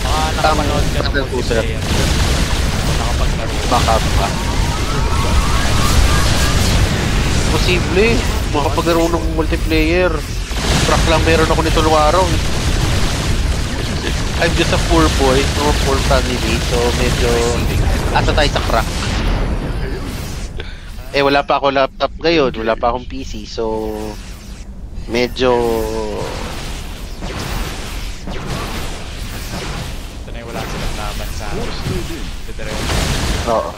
Baka nakapanood ka ng multiplayer. Nakapaglaro. Baka pa. Posible. Makapaglaro ng multiplayer. Crack lang meron ako nito nung araw. I'm just a poor boy, no poor family, so medyo asa tayo sa crack. Eh wala pa ako laptop ngayon, wala pa akong PC, so medyo ito na yung wala silang laban sa oo.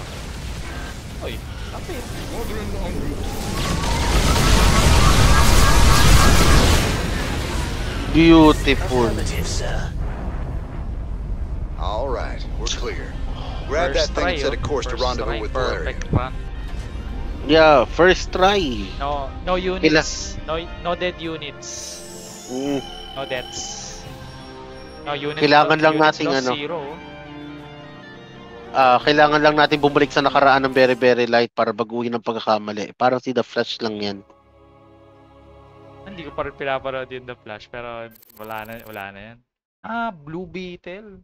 Oy, kapit. Beautiful. All right, we're clear. Grab that thing and set a course to rendezvous with Valerian. Yeah, first try. No units. No dead units. No deaths. No units. Kailangan lang nating ano. Kailangan lang natin bumalik sa nakaraan ng very very light para baguhin ang pagkakamali. Parang si The Flash lang 'yan. Hindi ko pa rin pinapanood yung The Flash, pero wala na yan. Blue Beetle.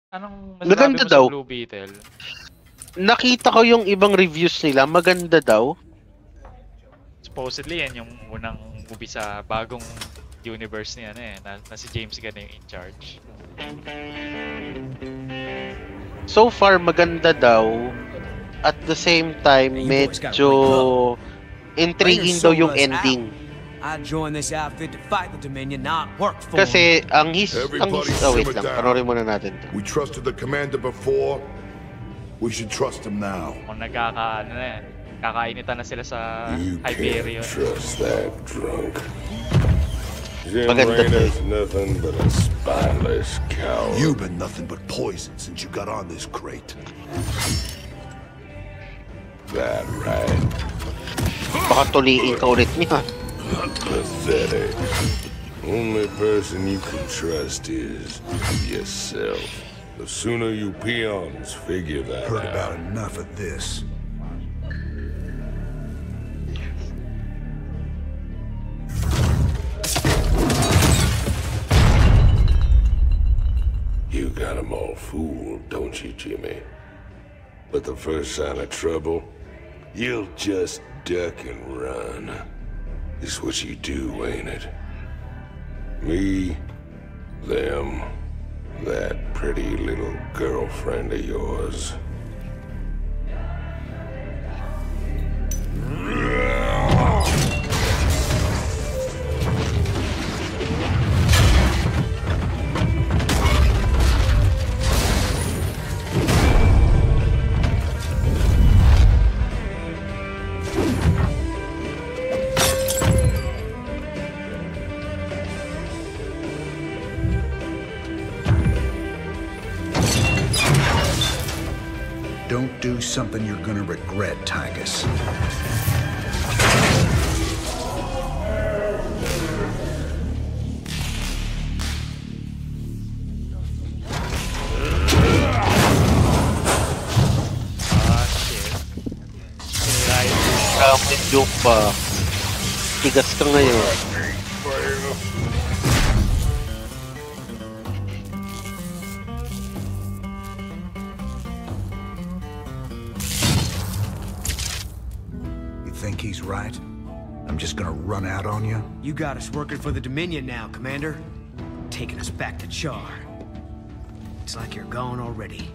Anong masasabi mo sa Blue Beetle? Nakita ko yung ibang reviews nila, maganda daw. Supposedly yan yung unang movie sa bagong universe niya na si James Gunn yung in charge. So far maganda daw. At the same time medyo intriguing daw yung ending. I joined this outfit to fight the Dominion, not work for kasi ang wait lang, panoorin muna natin to. We trusted the commander before. We should trust him now. Kung kakainitan na sila sa Hyperion. You can't trust that drunk. Maganda Rainer's nothing but a spineless coward. You've been nothing but poison since you got on this crate. That right. Baka tuliin ka ulit niya. Pathetic. Only person you can trust is yourself. The sooner you peons figure that Heard out. about enough of this. You got them all fooled, don't you, Jimmy? But the first sign of trouble, you'll just duck and run. It's what you do, ain't it? Me, them, that pretty little girlfriend of yours. Don't do something you're gonna regret, Tygus. May joke pa. Tigas ka ngayon. You think he's right? I'm just gonna run out on you? You got us working for the Dominion now, Commander. Taking us back to Char. It's like you're gone already.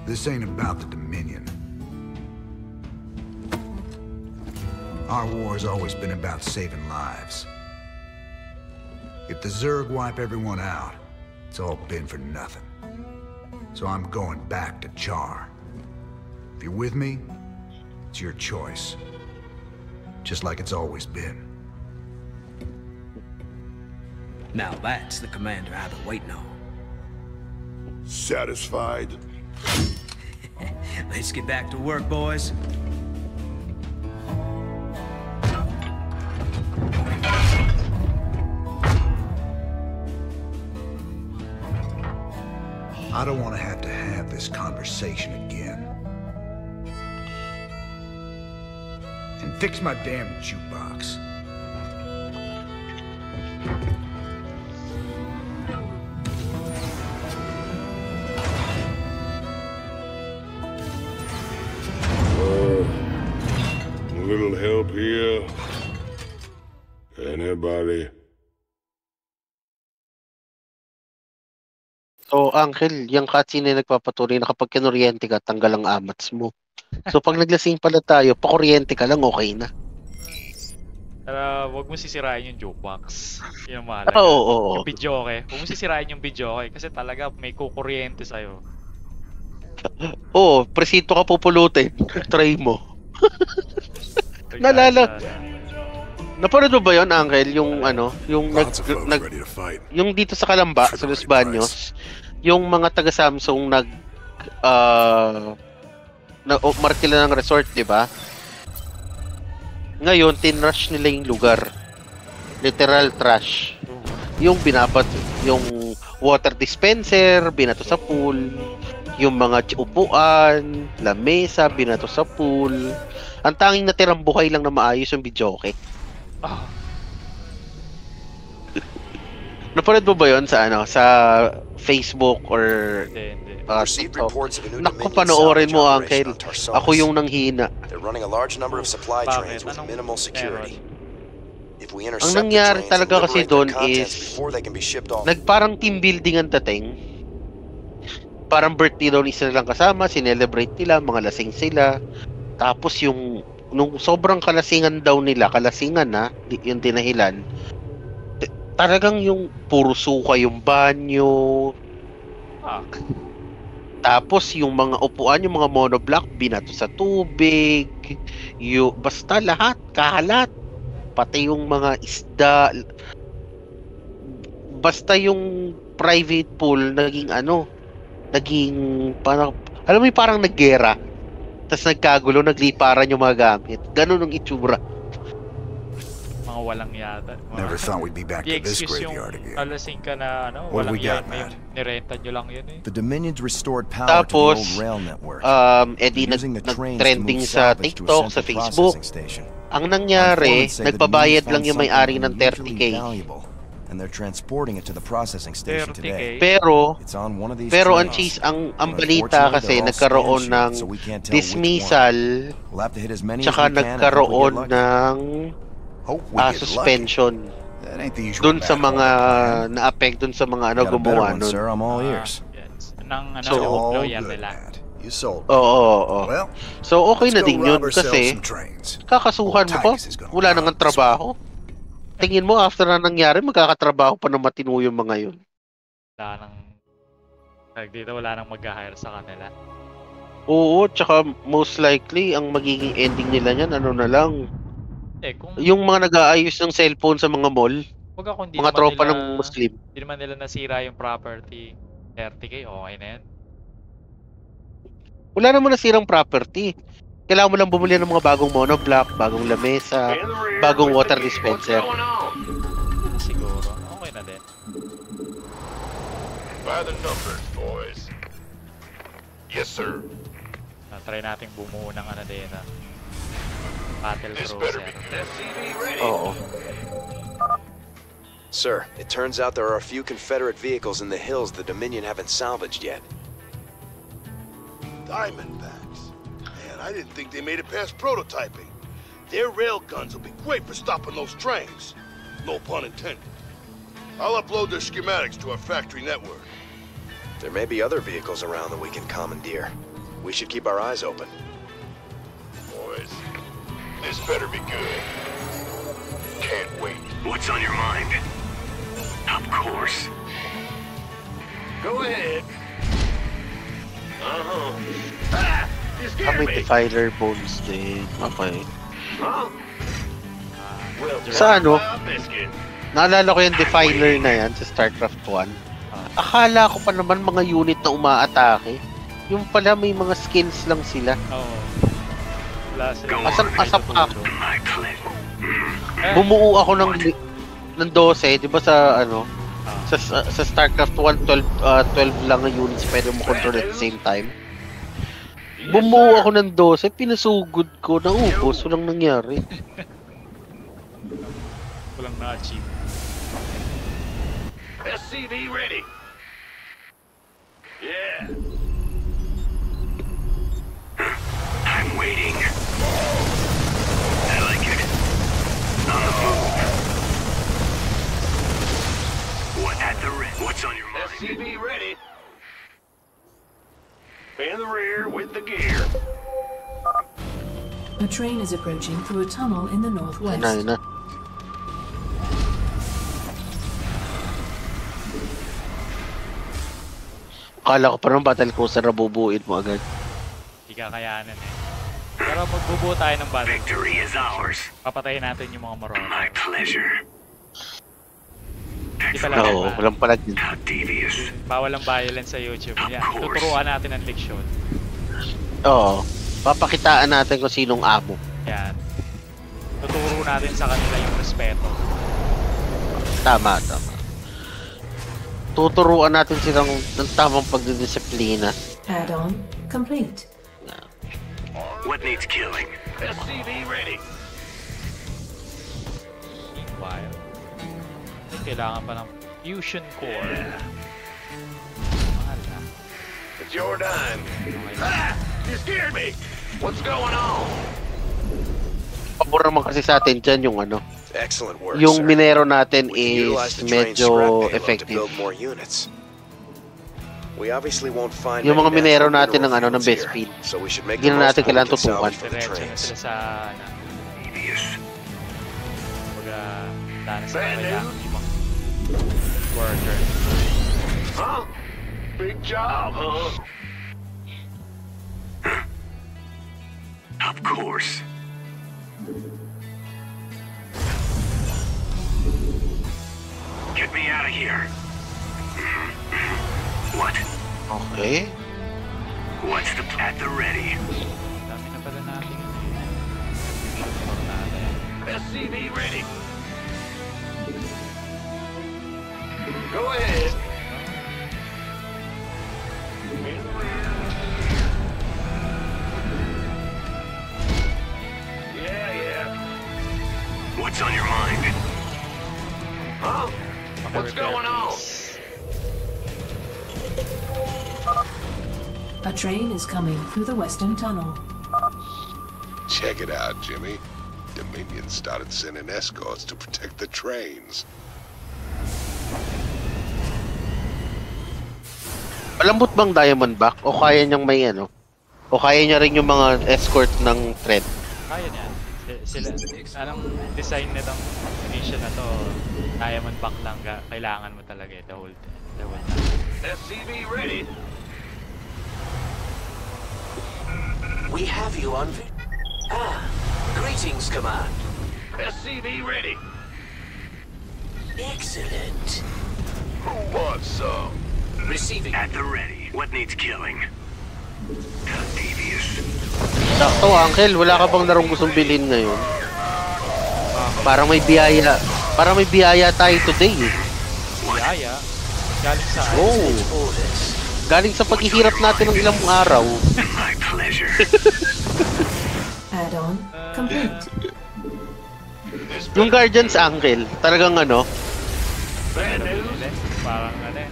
This ain't about the Dominion. Our war's always been about saving lives. If the Zerg wipe everyone out, it's all been for nothing. So I'm going back to Char. If you're with me, it's your choice. Just like it's always been. Now that's the commander I've been waiting on. Satisfied? Let's get back to work, boys. I don't want to have this conversation again. And fix my damn jukebox. A little help here? Anybody? So, Uncle, yung cutscene na nagpapatunay na kapag kinuryente ka, tanggal ang amats mo. So, pag naglasing pala tayo, pakuryente ka lang, okay na. Wag mo sisirain yung jukebox. Yung mahalaga. Oo. Yung videoke. Wag mo sisirain yung videoke kasi talaga may kukuryente sa'yo. Oo, presito ka pupulutin. Try mo. Nalala. Napanood mo ba yun, Uncle? Yung yung yung dito sa Kalamba, sa Los Baños, yung mga taga Samsung markila ng resort, di ba? Ngayon, tinrush nila yung lugar. Literal trash. Yung yung water dispenser, binato sa pool. Yung mga upuan, lamesa, binato sa pool. Ang tanging natirang buhay lang na maayos yung videoke. Oh. Napanood mo ba yun sa sa Facebook or naku, panoorin mo, Uncle. Ako yung nanghina. They're running a large number of supply trains with minimal security. If we Ang nangyari talaga kasi doon is nagparang team building ang dating. Parang birthday daw isa lang kasama, sinelebrate nila, mga lasing sila. Tapos nung sobrang kalasingan daw nila, yung dinahilan, talagang yung puro suka yung banyo. Tapos yung mga upuan, yung mga monoblock, binato sa tubig. Basta lahat, kahalat. Pati yung mga isda. Basta yung private pool, naging parang, alam mo yung parang naggera. Tapos nagkagulo, nagliparan yung mga gamit. Ganun ang itsura. Mga walang yata. Never thought we'd be back to this graveyard again. Nalasing ka na walang yata. Nirenta nyo lang yun eh. The Dominion's restored power to the old rail network. Nag-trending sa TikTok, sa Facebook. Ang nangyari, nagbabayad lang yung may-ari ng 30K. And they're transporting it to the processing station today. Pero ang balita kasi nagkaroon ng dismissal tsaka nagkaroon ng suspension dun sa mga na-affect dun sa mga gumawa nun. So okay na din yun kasi kakasuhan mo pa, wala nang trabaho. Tingin mo, after na nangyari, magkakatrabaho pa ng matino yung mga yun. Wala nang mag-hire sa kanila. Oo, tsaka most likely, ang magiging ending nila niyan, na lang. Yung mga nag-aayos ng cellphone sa mga mall, mga tropa ng Muslim. Hindi naman nila nasira yung property. 30K, okay na yan. Wala naman nasirang property. Kailangan mo lang bumili ng mga bagong monoblock, bagong lamesa, bagong water dispenser. Siguro. Okay na din. By the numbers, boys. Yes, sir. Try nating bumuo ng din battle cruiser. Oo. Sir, it turns out there are a few Confederate vehicles in the hills the Dominion haven't salvaged yet. Diamondbacks. Man, I didn't think they made it past prototyping. Their railguns will be great for stopping those trains. No pun intended. I'll upload their schematics to our factory network. There may be other vehicles around that we can commandeer. We should keep our eyes open. Boys, this better be good. Can't wait. What's on your mind? Of course. Go ahead. May Defiler bones din. Okay. Sa ano? Naalala ko yung Defiler na yan sa StarCraft 1. Akala ko pa naman mga unit na umaatake. Yung pala may mga skills lang sila. Asap ako. Bumuo ako ng 12, 'di ba sa ano? Sa StarCraft 1 12 lang ang units pwede mo control at the same time. Bumuo ako ng 12, pinasugod ko, naubos, walang nangyari. Walang na-achieve. SCV ready. Yeah. I'm waiting. I like it. On the move. What's on your mind? SCV ready. In the rear with the gear. A train is approaching through a tunnel in the northwest. Na. Akala ko pa naman battle cruiser na bubuuin mo agad. Hindi kakayanan eh. Pero magbubuo tayo ng battle. Victory is ours. Papatayin natin yung mga Marauder. My pleasure. Hindi pala walang palag din. Bawal ang violence sa YouTube. Yan, tuturuan natin ang leksyon. Oo. Papakitaan natin kung sinong amo. Yan. Tuturo natin sa kanila yung respeto. Tama. Tuturuan natin silang ng tamang pagdidisiplina. Add-on complete. What needs killing? SCV ready. Meanwhile, kailangan pa ng fusion core. Mahal na. It's your dime. You scared me. What's going on? Pabor naman kasi sa atin dyan yung ano. Excellent work, yung sir. minero natin is medyo effective. We obviously won't find yung mga minero natin ng ano ng best speed. Hindi na natin kailangan tutukan. Diretso na sila sa baga daan sa kailangan ibang worker. Huh? Big job, huh? Of course. Get me out of here. What? Okay. What's the at the ready? Dami na pala natin. SCV ready. Go ahead. Yeah. What's on your mind? Huh? What's going on? A train is coming through the western tunnel. Check it out, Jimmy. Dominion started sending escorts to protect the trains. Malambot bang Diamondback? O kaya niyang may ano? O kaya niya rin yung mga escort ng thread? Kaya niya. Sila, anong design nitong mission na to? Diamondback lang kailangan mo talaga the whole time. SCV ready. We have you on greetings, Command. SCV ready. Excellent. Who wants some? Receiving. At the ready. What needs killing? Devious. Sakto, Uncle. Wala ka bang larong gustong bilhin ngayon? Parang may biyaya. Parang may biyaya tayo today eh. Biyaya? Galing sa galing sa paghihirap natin ng ilang araw. My pleasure. Add-on complete. Yung Guardians Uncle, talagang ano? Parang ano eh.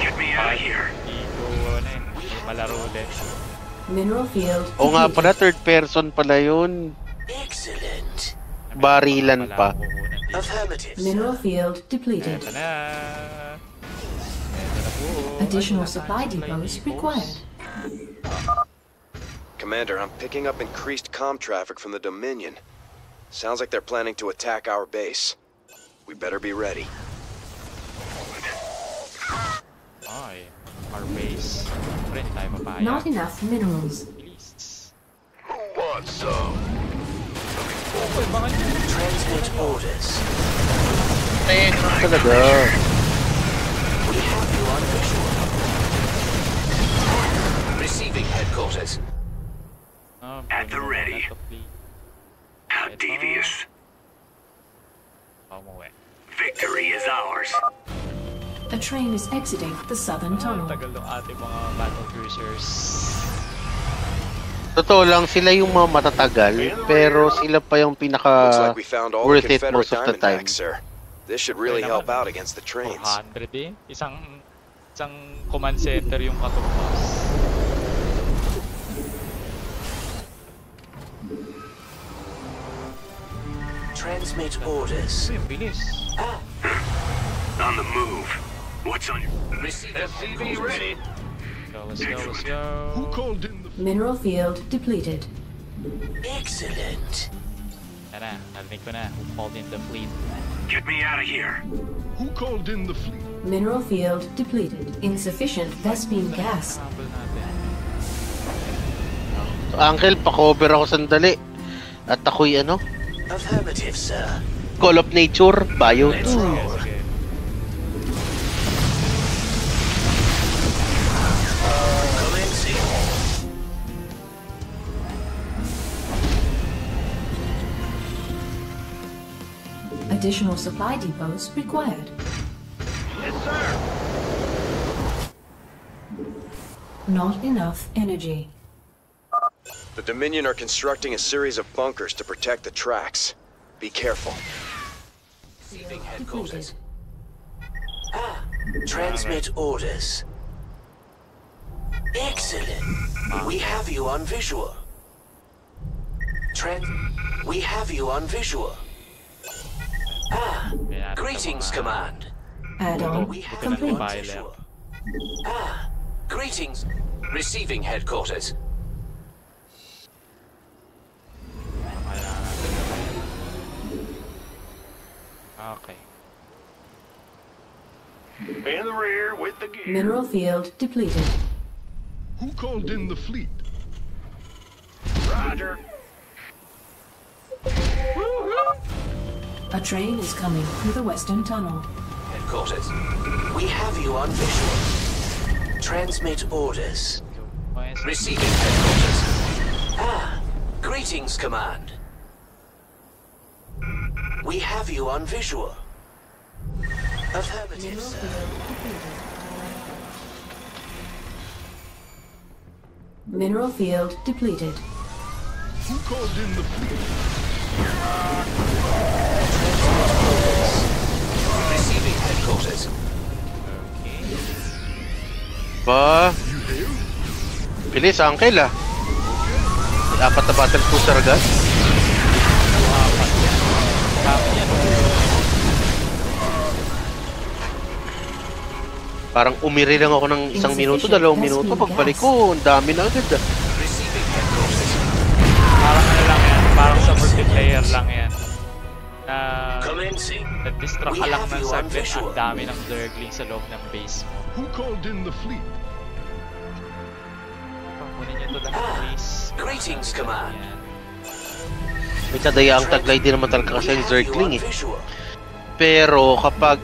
Get me out of here. Malaro ulit. Mineral field. O nga pala, third person pala yun. Excellent. Barilan pa. Affirmative. Mineral field depleted. Additional supply depots required. Commander, I'm picking up increased comm traffic from the Dominion. Sounds like they're planning to attack our base. We better be ready. Ay, our base. Not enough minerals. Who wants some? Transmit orders. Talaga. We have you on visual. Receiving headquarters. At the ready. How devious. Victory is ours. A train is exiting the southern tunnel. Tagal ng ating mga battle cruisers. Totoo lang, sila yung mga matatagal, pero sila pa yung pinaka worth it most of the time. This should really help out against the trains. 400 eh. Isang command center yung katumbas. Transmit orders. On the move. What's on your... SCV ready. Let's go. Who called in the... Mineral field depleted. Excellent. Yan na, narinig ko na. Who called in the fleet? Get me out of here. Who called in the fleet? Mineral field depleted. Insufficient Vespene gas. Uncle, pa-cover ako sandali. At ako'y ano? Affirmative, sir. Call of Nature, Bio 2. Additional supply depots required. Yes, sir. Not enough energy. The Dominion are constructing a series of bunkers to protect the tracks. Be careful. Receiving headquarters. Transmit orders. Excellent. We have you on visual. We have you on visual. Greetings, Command. Add-on complete. Greetings. Receiving headquarters. Okay. In the rear with the gear. Mineral field depleted. Who called in the fleet? Roger. A train is coming through the western tunnel. Headquarters. We have you on visual. Transmit orders. Receiving headquarters. Greetings, Command. We have you on visual. Affirmative, sir. Mineral field depleted. Who called in the fleet? Receiving headquarters. Ba? Bilis, Uncle ah. Apat na battle cruiser agad. Parang umiri lang ako ng 1 minuto, 2 minuto. Pagbalik ko, ang dami na agad ah. Parang ano lang yan, parang sa multiplayer lang yan. Na-distract ka lang ng saglit, ang dami ng lurgling sa loob ng base mo. Who called in the fleet? Kunin nyo to lahat, please. Greetings, Command. May tadayaang taglay din naman talaga kasi yung Zergling eh. Pero kapag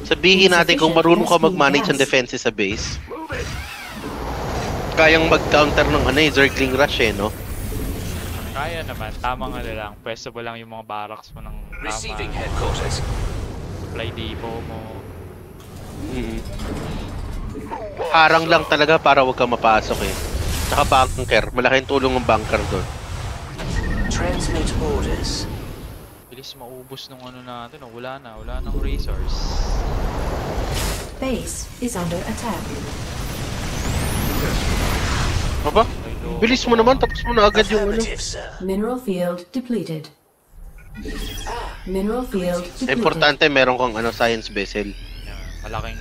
sabihin natin kung marunong ka mag-manage ng defenses sa base, kayang mag-counter ng ano eh, Zergling rush eh, no? Kaya naman, tamang ano lang, pwesto mo lang yung mga barracks mo ng tama. Receiving headquarters. Supply depot mo. Harang lang talaga para wag ka mapasok eh. Tsaka bunker, malaking tulong ng bunker doon. Transmit orders. Bilis maubos nung ano natin, oh. Wala nang resource. Base is under attack. Aba? Bilis mo naman, tapos mo na agad yung ano. Mineral field depleted. Mineral field depleted. Importante meron kang ano, science vessel. Malaking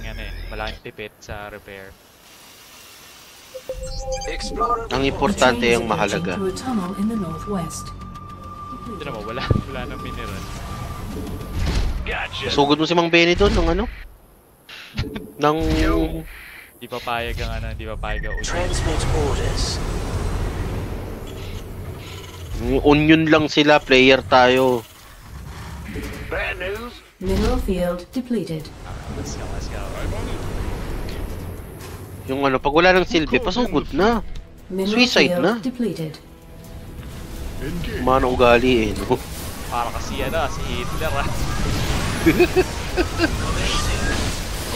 malaking tipid sa repair. Ang importante yung mahalaga. Hindi naman, wala nang mineral. Sugod mo si Mang Benny doon ng ano? Nang... Di pa payag ang di pa payag ang Transmit orders. Onion lang sila, player tayo. Bad news. Mineral field depleted. Let's go. Yung ano, pag wala ng silbi, pasugod na. Suicide na. Mana ugali no? Para kasi si Hitler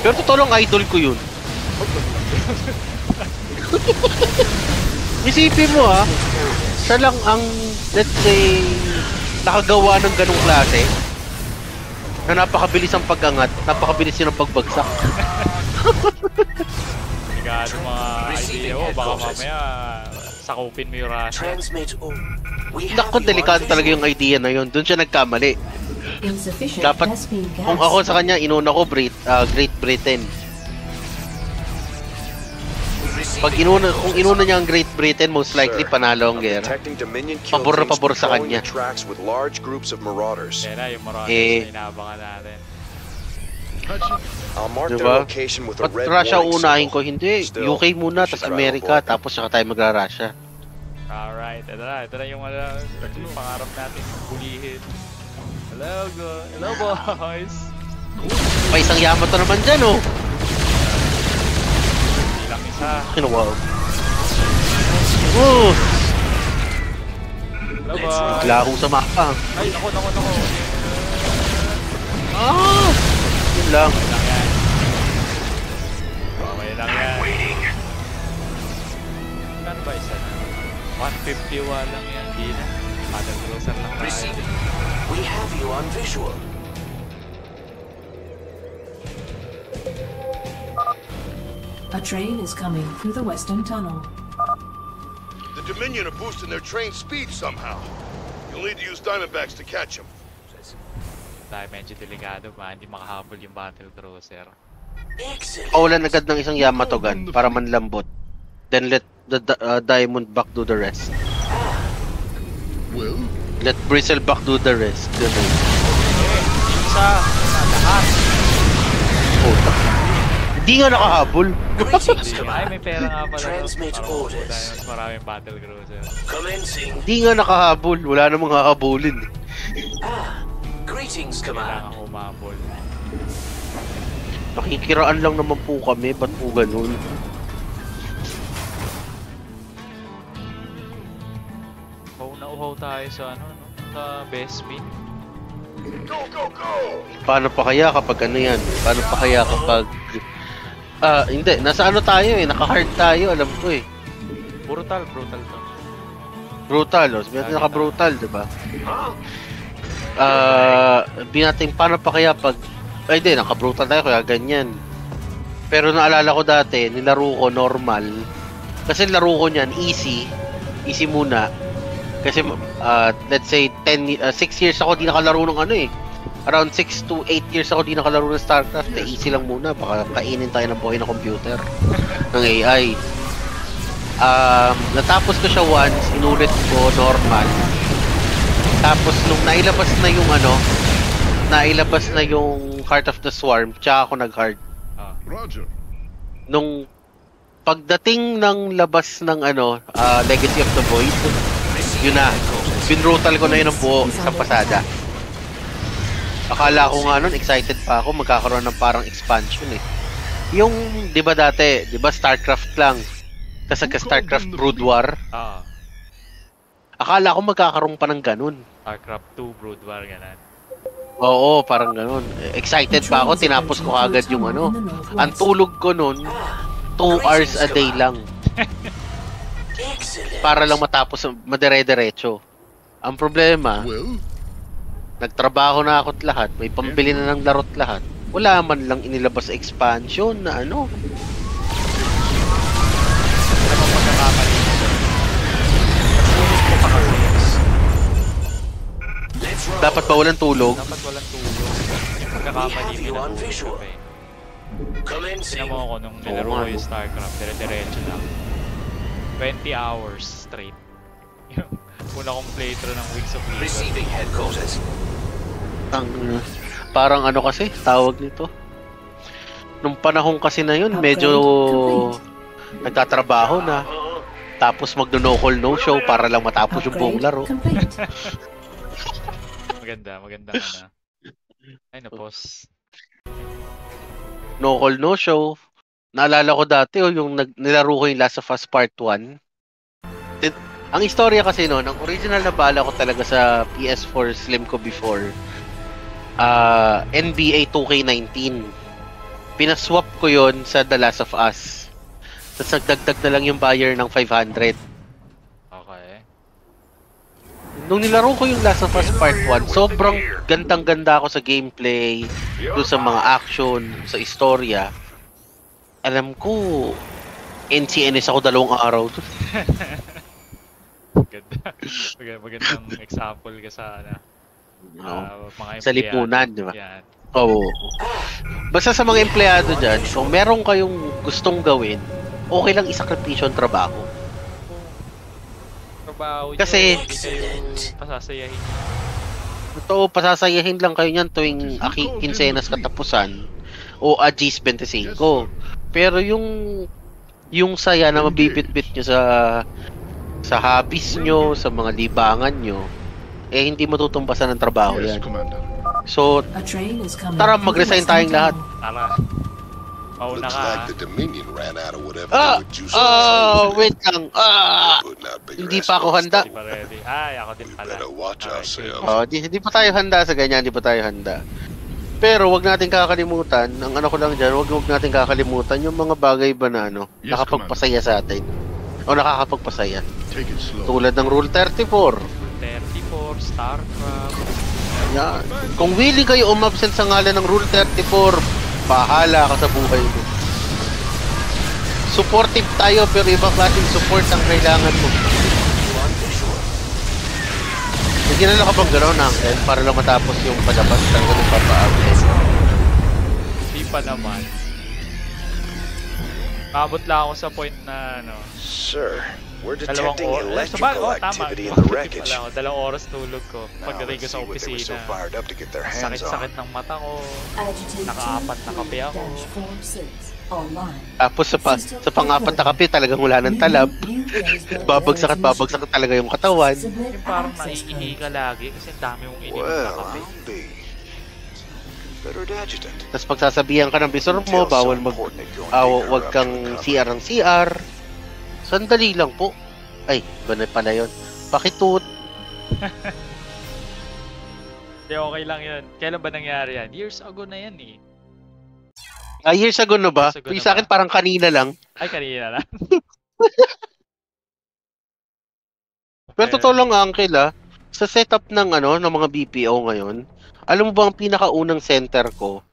Pero totoo lang, idol ko yun. Isipin mo siya lang ang, let's say, nakagawa ng ganong klase na napakabilis ang pag-angat, napakabilis yun ang pagbagsak. Ligado mga idea mo, baka mamaya sakupin mo yung Russia. Naku, delikado talaga yung idea na yun. Doon siya nagkamali. Dapat, kung ako sa kanya, inuna ko Great Britain. Kung inuna niya ang Great Britain, most likely panalo ang gera. Pabor na pabor sa kanya. Yan na, yung Marauders na inaabangan natin. Diba? Ba't Russia unahin ko? Hindi. UK muna, tapos Amerika, tapos saka tayo magra-Russia. Alright, ito na yung pangarap natin, bulihin. Hello boys! May isang Yamato naman dyan Bilang isa. Wow. Hello boys! Laho sa mapa. Ay, nako. Yun lang. Okay lang yan. Ano ba isa na? 151 lang yan, di na. Paddle cruiser lang tayo. We have you on visual. A train is coming through the western tunnel. The Dominion are boosting their train speed somehow. You'll need to use Diamondbacks to catch them. Dahil medyo delikado ba, hindi makahabol yung battle cruiser. Paulan agad ng isang Yamato gun para manlambot. Then let the Diamondback do the rest. Let Bristleback do the rest. Isa, lahat. Hindi nga nakahabol. Ay, may pera nga pala. Transmit orders. Mas maraming battle cruiser. Hindi nga nakahabol. Wala namang hahabulin. Greetings, Command. Kailangan humabol. Nakikiraan lang naman po kami. Ba't po ganun? Nauhaw tayo sa sa best meat. Go! Paano pa kaya kapag ano yan? Paano pa kaya kapag... hindi. Nasa ano tayo naka-hard tayo. Alam ko Brutal to. Brutal. Sabi natin naka-brutal, diba? Sabi natin paano pa kaya pag... Ay, hindi. Naka-brutal tayo kaya ganyan. Pero naalala ko dati, nilaro ko normal. Kasi nilaro ko niyan, easy. Easy muna. Kasi let's say 6 years ako di nakalaro ng around 6 to 8 years ako di nakalaro ng StarCraft. Easy lang muna, baka kainin tayo ng buhay ng computer ng AI. Natapos ko siya once, inulit ko normal. Tapos nung nailabas na yung Heart of the Swarm, tsaka ako nag-hard. Roger. Nung pagdating ng labas ng Legacy of the Void, yun na, binrutal ko na yun ang buo sa pasada. Akala ko nga nun, excited pa ako, magkakaroon ng parang expansion Yung, di ba dati, di ba StarCraft lang? Kasi StarCraft Brood War. Akala ko magkakaroon pa ng ganun. StarCraft 2 Brood War, ganun. Oo, parang ganun. Excited pa ako, tinapos ko agad yung Ang tulog ko nun, 2 hours a day lang. Para lang matapos, madire-diretso. Ang problema, nagtrabaho na ako't lahat, may pambili na ng laro't lahat. Wala man lang inilabas sa expansion na Dapat ba walang tulog? Dapat walang tulog. Yung pagkakamali pinatulog ka eh. Tignan mo ako nung nilaro ko yung StarCraft, dire-diretso lang. 20 hours straight. Yung una kong playthrough ng Wings of Legion. Receiving headquarters. Parang ano kasi, tawag nito. Nung panahon kasi na yun, medyo nagtatrabaho na. Tapos magno-no-call no-show para lang matapos yung buong laro. Maganda na. Ay, napos. No-call no-show. Naalala ko dati, yung nilaro ko yung Last of Us Part 1. Ang istorya kasi noon, ang original na bala ko talaga sa PS4 Slim ko before, NBA 2K19. Pinaswap ko yon sa The Last of Us. Tapos nagdagdag na lang yung buyer ng 500. Okay. Nung nilaro ko yung Last of Us Part 1, sobrang gandang-ganda ako sa gameplay, doon sa mga action, sa istorya. Alam ko, NCNS ako 2 araw. Magandang example ka sa mga sa lipunan, di ba? Yan. Oo. Basta sa mga empleyado dyan, kung meron kayong gustong gawin, okay lang isakripisyo ang trabaho. Kasi pasasayahin. Totoo, pasasayahin lang kayo niyan tuwing kinsenas katapusan o Agis 25. Pero yung saya na mabibitbit nyo sa hobbies nyo, sa mga libangan nyo, eh hindi matutumbasan ng trabaho yan. So, tara mag-resign tayong lahat. Tara. Mauna ka. Wait lang. Hindi pa ako handa. Hindi pa ready. Ay, ako din pala. Hindi pa tayo handa sa ganyan, hindi pa tayo handa. Pero wag natin kakalimutan, ang ano ko lang dyan, wag natin kakalimutan yung mga bagay ba na nakapagpasaya sa atin. O nakakapagpasaya. Tulad ng Rule 34. 34, StarCraft. Yan. Kung willing kayo umabsent sa ngalan ng Rule 34, bahala ka sa buhay mo. Supportive tayo pero ibang klaseng support ang kailangan mo. Hindi na lang ka bang gano'n, Uncle? Para lang matapos yung palabas ng ganun papaabot. Hindi pa naman. Maabot lang ako sa point na Sir, we're detecting electrical activity in the wreckage. 2 oras tulog ko. Pagdating ko sa opisina, sakit-sakit ng mata ko. Naka-4 na kape ako. Tapos sa pang-4 na kape talagang wala ng talab. babagsak talaga yung katawan. Yung parang naiihi ka lagi kasi dami mong ininom na kape. Tapos pagsasabihan ka ng bisor mo, bawal wag kang CR ng CR. Sandali lang po. Ay, ganun pala yun. Pakitut. Hindi, okay lang yun. Kailan ba nangyari yan? Years ago na yan eh. Years ago na ba? Yung sa akin parang kanina lang. Ay, kanina lang. Pero totoo lang, Uncle, sa setup ng ng mga BPO ngayon, alam mo ba ang pinakaunang center ko?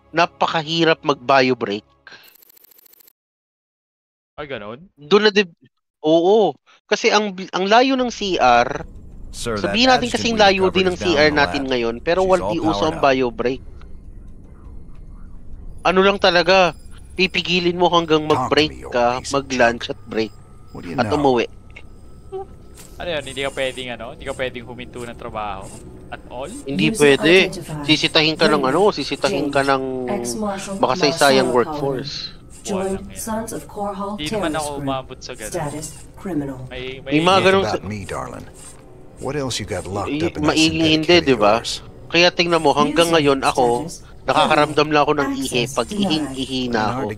Napakahirap mag-bio break. Ay, ganon? Doon na oo. Kasi ang layo ng CR, sabihin natin kasing layo din ng CR natin ngayon, pero di uso ang bio break. Ano lang talaga, pipigilin mo hanggang mag-break ka, mag-lunch at break, at umuwi. Ano yun, hindi ka pwedeng huminto ng trabaho at all? Hindi pwede. Sisitahin ka ng makasaysayang workforce. Hindi naman ako umabot sa gano'n. May mga ganun maingin hindi, di ba? Kaya tingnan mo, hanggang ngayon ako, nakakaramdam lang ako ng ihi pag ihing-ihi na ako.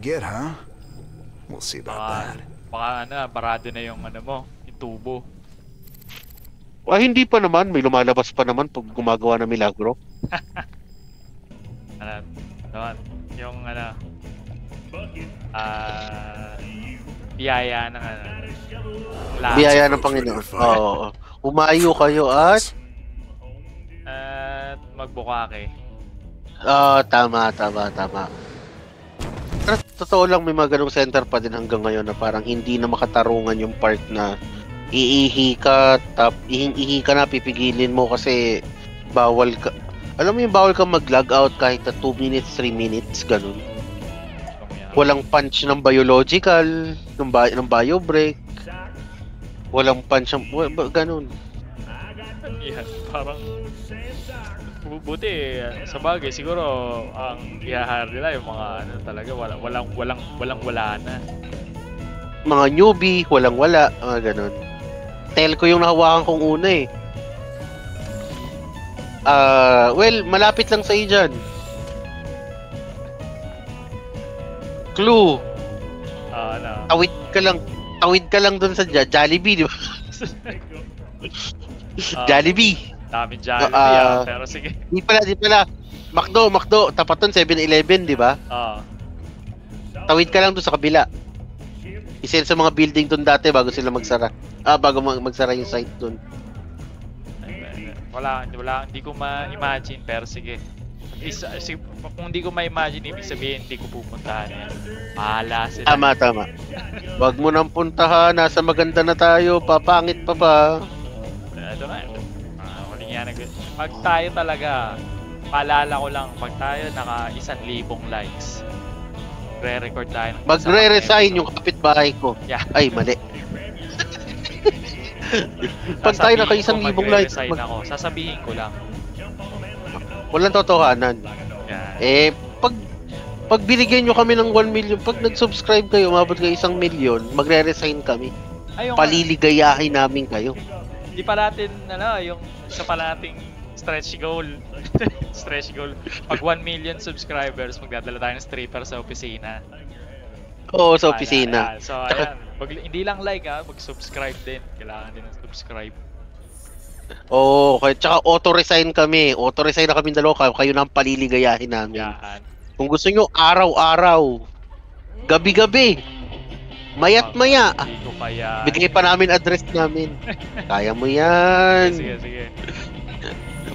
Baka barado na yung yung tubo. Hindi pa naman, may lumalabas pa naman pag gumagawa ng milagro. Yung biyaya ng biyaya ng Panginoon. Oo. Umayo kayo at magbukake. Tama. Pero totoo lang, may mga ganong center pa din hanggang ngayon na parang hindi na makatarungan yung part na iihi ka, ihing-ihi ka na, pipigilin mo kasi bawal ka. Alam mo yung bawal ka mag-log out kahit na 2 minutes, 3 minutes, ganun. Walang punch ng biological, ng bio break. Walang punch ng ganun. Yeah, parang buti sa bagay siguro ang ihahar nila yung mga ano talaga walang na. Mga newbie, walang-wala, mga ganun. Telco yung nahawakan kong una eh. Well, malapit lang sa iyo dyan. Clue. Tawid ka lang dun sa Jollibee, di ba? Jollibee. Daming Jollibee pero sige. Di pala. McDo, tapat dun 7-Eleven, di ba? Tawid ka lang dun sa kabila. Isa sa mga building dun dati bago sila magsara. Bago magsara yung site dun. Wala, hindi ko ma-imagine pero sige. Kung hindi ko ma-imagine, ibig sabihin hindi ko pupuntahan yan. Mahala sila. Tama. Wag mo nang puntahan, nasa maganda na tayo, papangit pa ba? Ito na. Pag tayo talaga, paalala ko lang, pag tayo naka 1,000 likes, re-record tayo. Magre-resign yung kapitbahay ko. Yeah. Ay, mali. Pag tayo naka 1,000 likes, sasabihin ko lang. Walang totohanan. Yeah. Pag binigyan nyo kami ng 1 million, pag nag-subscribe kayo, umabot kayo 1 million, magre-resign kami. Paliligayahin namin kayo. Hindi pa natin, yung isa pa nating stretch goal. Stretch goal. Pag 1 million subscribers, magdadala tayo ng stripper sa opisina. Oo, sa opisina. So, ayan. Hindi lang like, mag-subscribe din. Kailangan din ng subscribe. Oo, tsaka auto-resign kami. Auto-resign na kami dalawa, kayo na ang paliligayahin namin. Yan. Kung gusto nyo, araw-araw, gabi-gabi, mayat-maya. Bigay pa namin address namin. Kaya mo yan. Sige.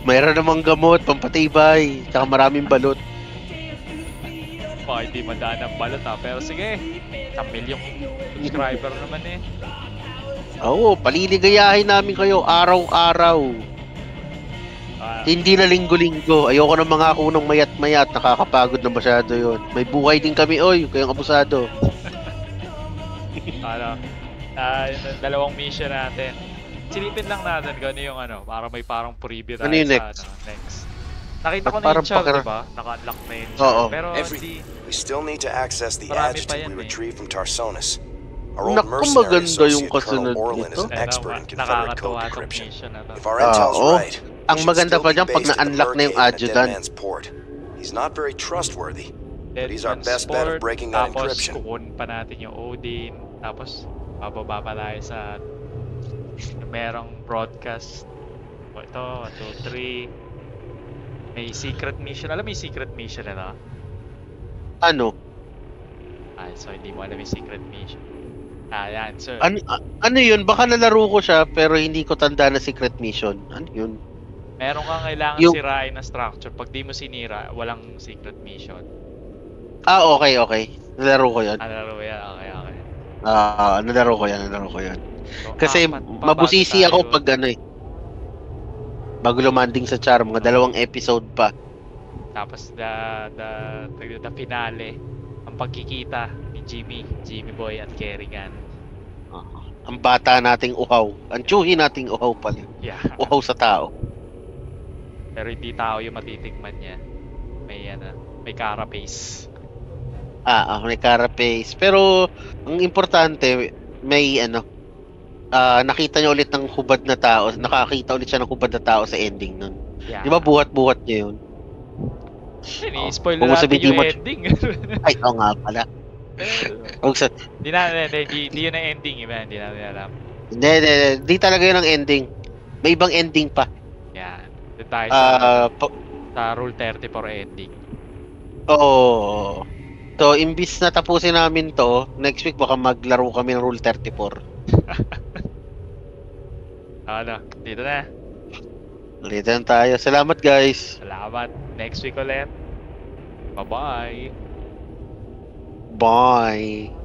Mayroon namang gamot, pampatibay, tsaka maraming balot. Baka hindi madaan ang balot pero sige. 1 milyong subscriber naman eh. Oo, paliligayahin namin kayo araw-araw. Hindi na linggo-linggo. Ayoko ng mga kunong mayat-mayat. Nakakapagod na masyado yun. May buhay din kami, kayong abusado. Dalawang mission natin. Silipin lang natin kung ano yung para may parang preview tayo next? Next. Nakita ko na yung char, diba? Naka-unlock na yung char. Pero we still need to access the adjective we retrieved from Tarsonis. Naku, maganda yung kasunod nito. Ang maganda pa dyan pag na-unlock na yung adjutant. He's not very trustworthy, but he's our best bet of breaking that encryption. Tapos kukunin pa natin yung Odin. Tapos bababa pa tayo sa merong broadcast. Ito, 1, 2, 3. May secret mission. Alam mo yung secret mission na Ano? So hindi mo alam yung secret mission. Yan, sir. Ano yun? Baka nalaro ko siya pero hindi ko tanda na secret mission. Ano yun? Meron kang kailangan sirain na structure. Pag di mo sinira, walang secret mission. Okay. Nalaro ko yan. Nalaro yan, okay. Nalaro ko yan. So, kasi mabusisi ako pag bago lumanding sa char, mga 2 episode pa. Tapos the finale, ang pagkikita ni Jimmy Boy at Kerrigan. Ang bata nating uhaw. Ang tsuhi nating uhaw pala. Yeah. Uhaw sa tao. Pero hindi tao yung matitikman niya. May carapace. May carapace. Pero ang importante, may nakita niya ulit ng hubad na tao. Nakakita ulit siya ng hubad na tao sa ending nun. Yeah. Di ba buhat-buhat niya yun? Spoil na natin yung ending. Ay, nga pala. Hindi yun ang ending, hindi natin alam. Hindi talaga yun ang ending. May ibang ending pa. Yan. Doon tayo sa Rule 34 ending. Oo. So, imbis na tapusin namin to, next week baka maglaro kami ng Rule 34. Dito na. Dito na tayo. Salamat, guys. Salamat. Next week ulit. Bye-bye. Bye.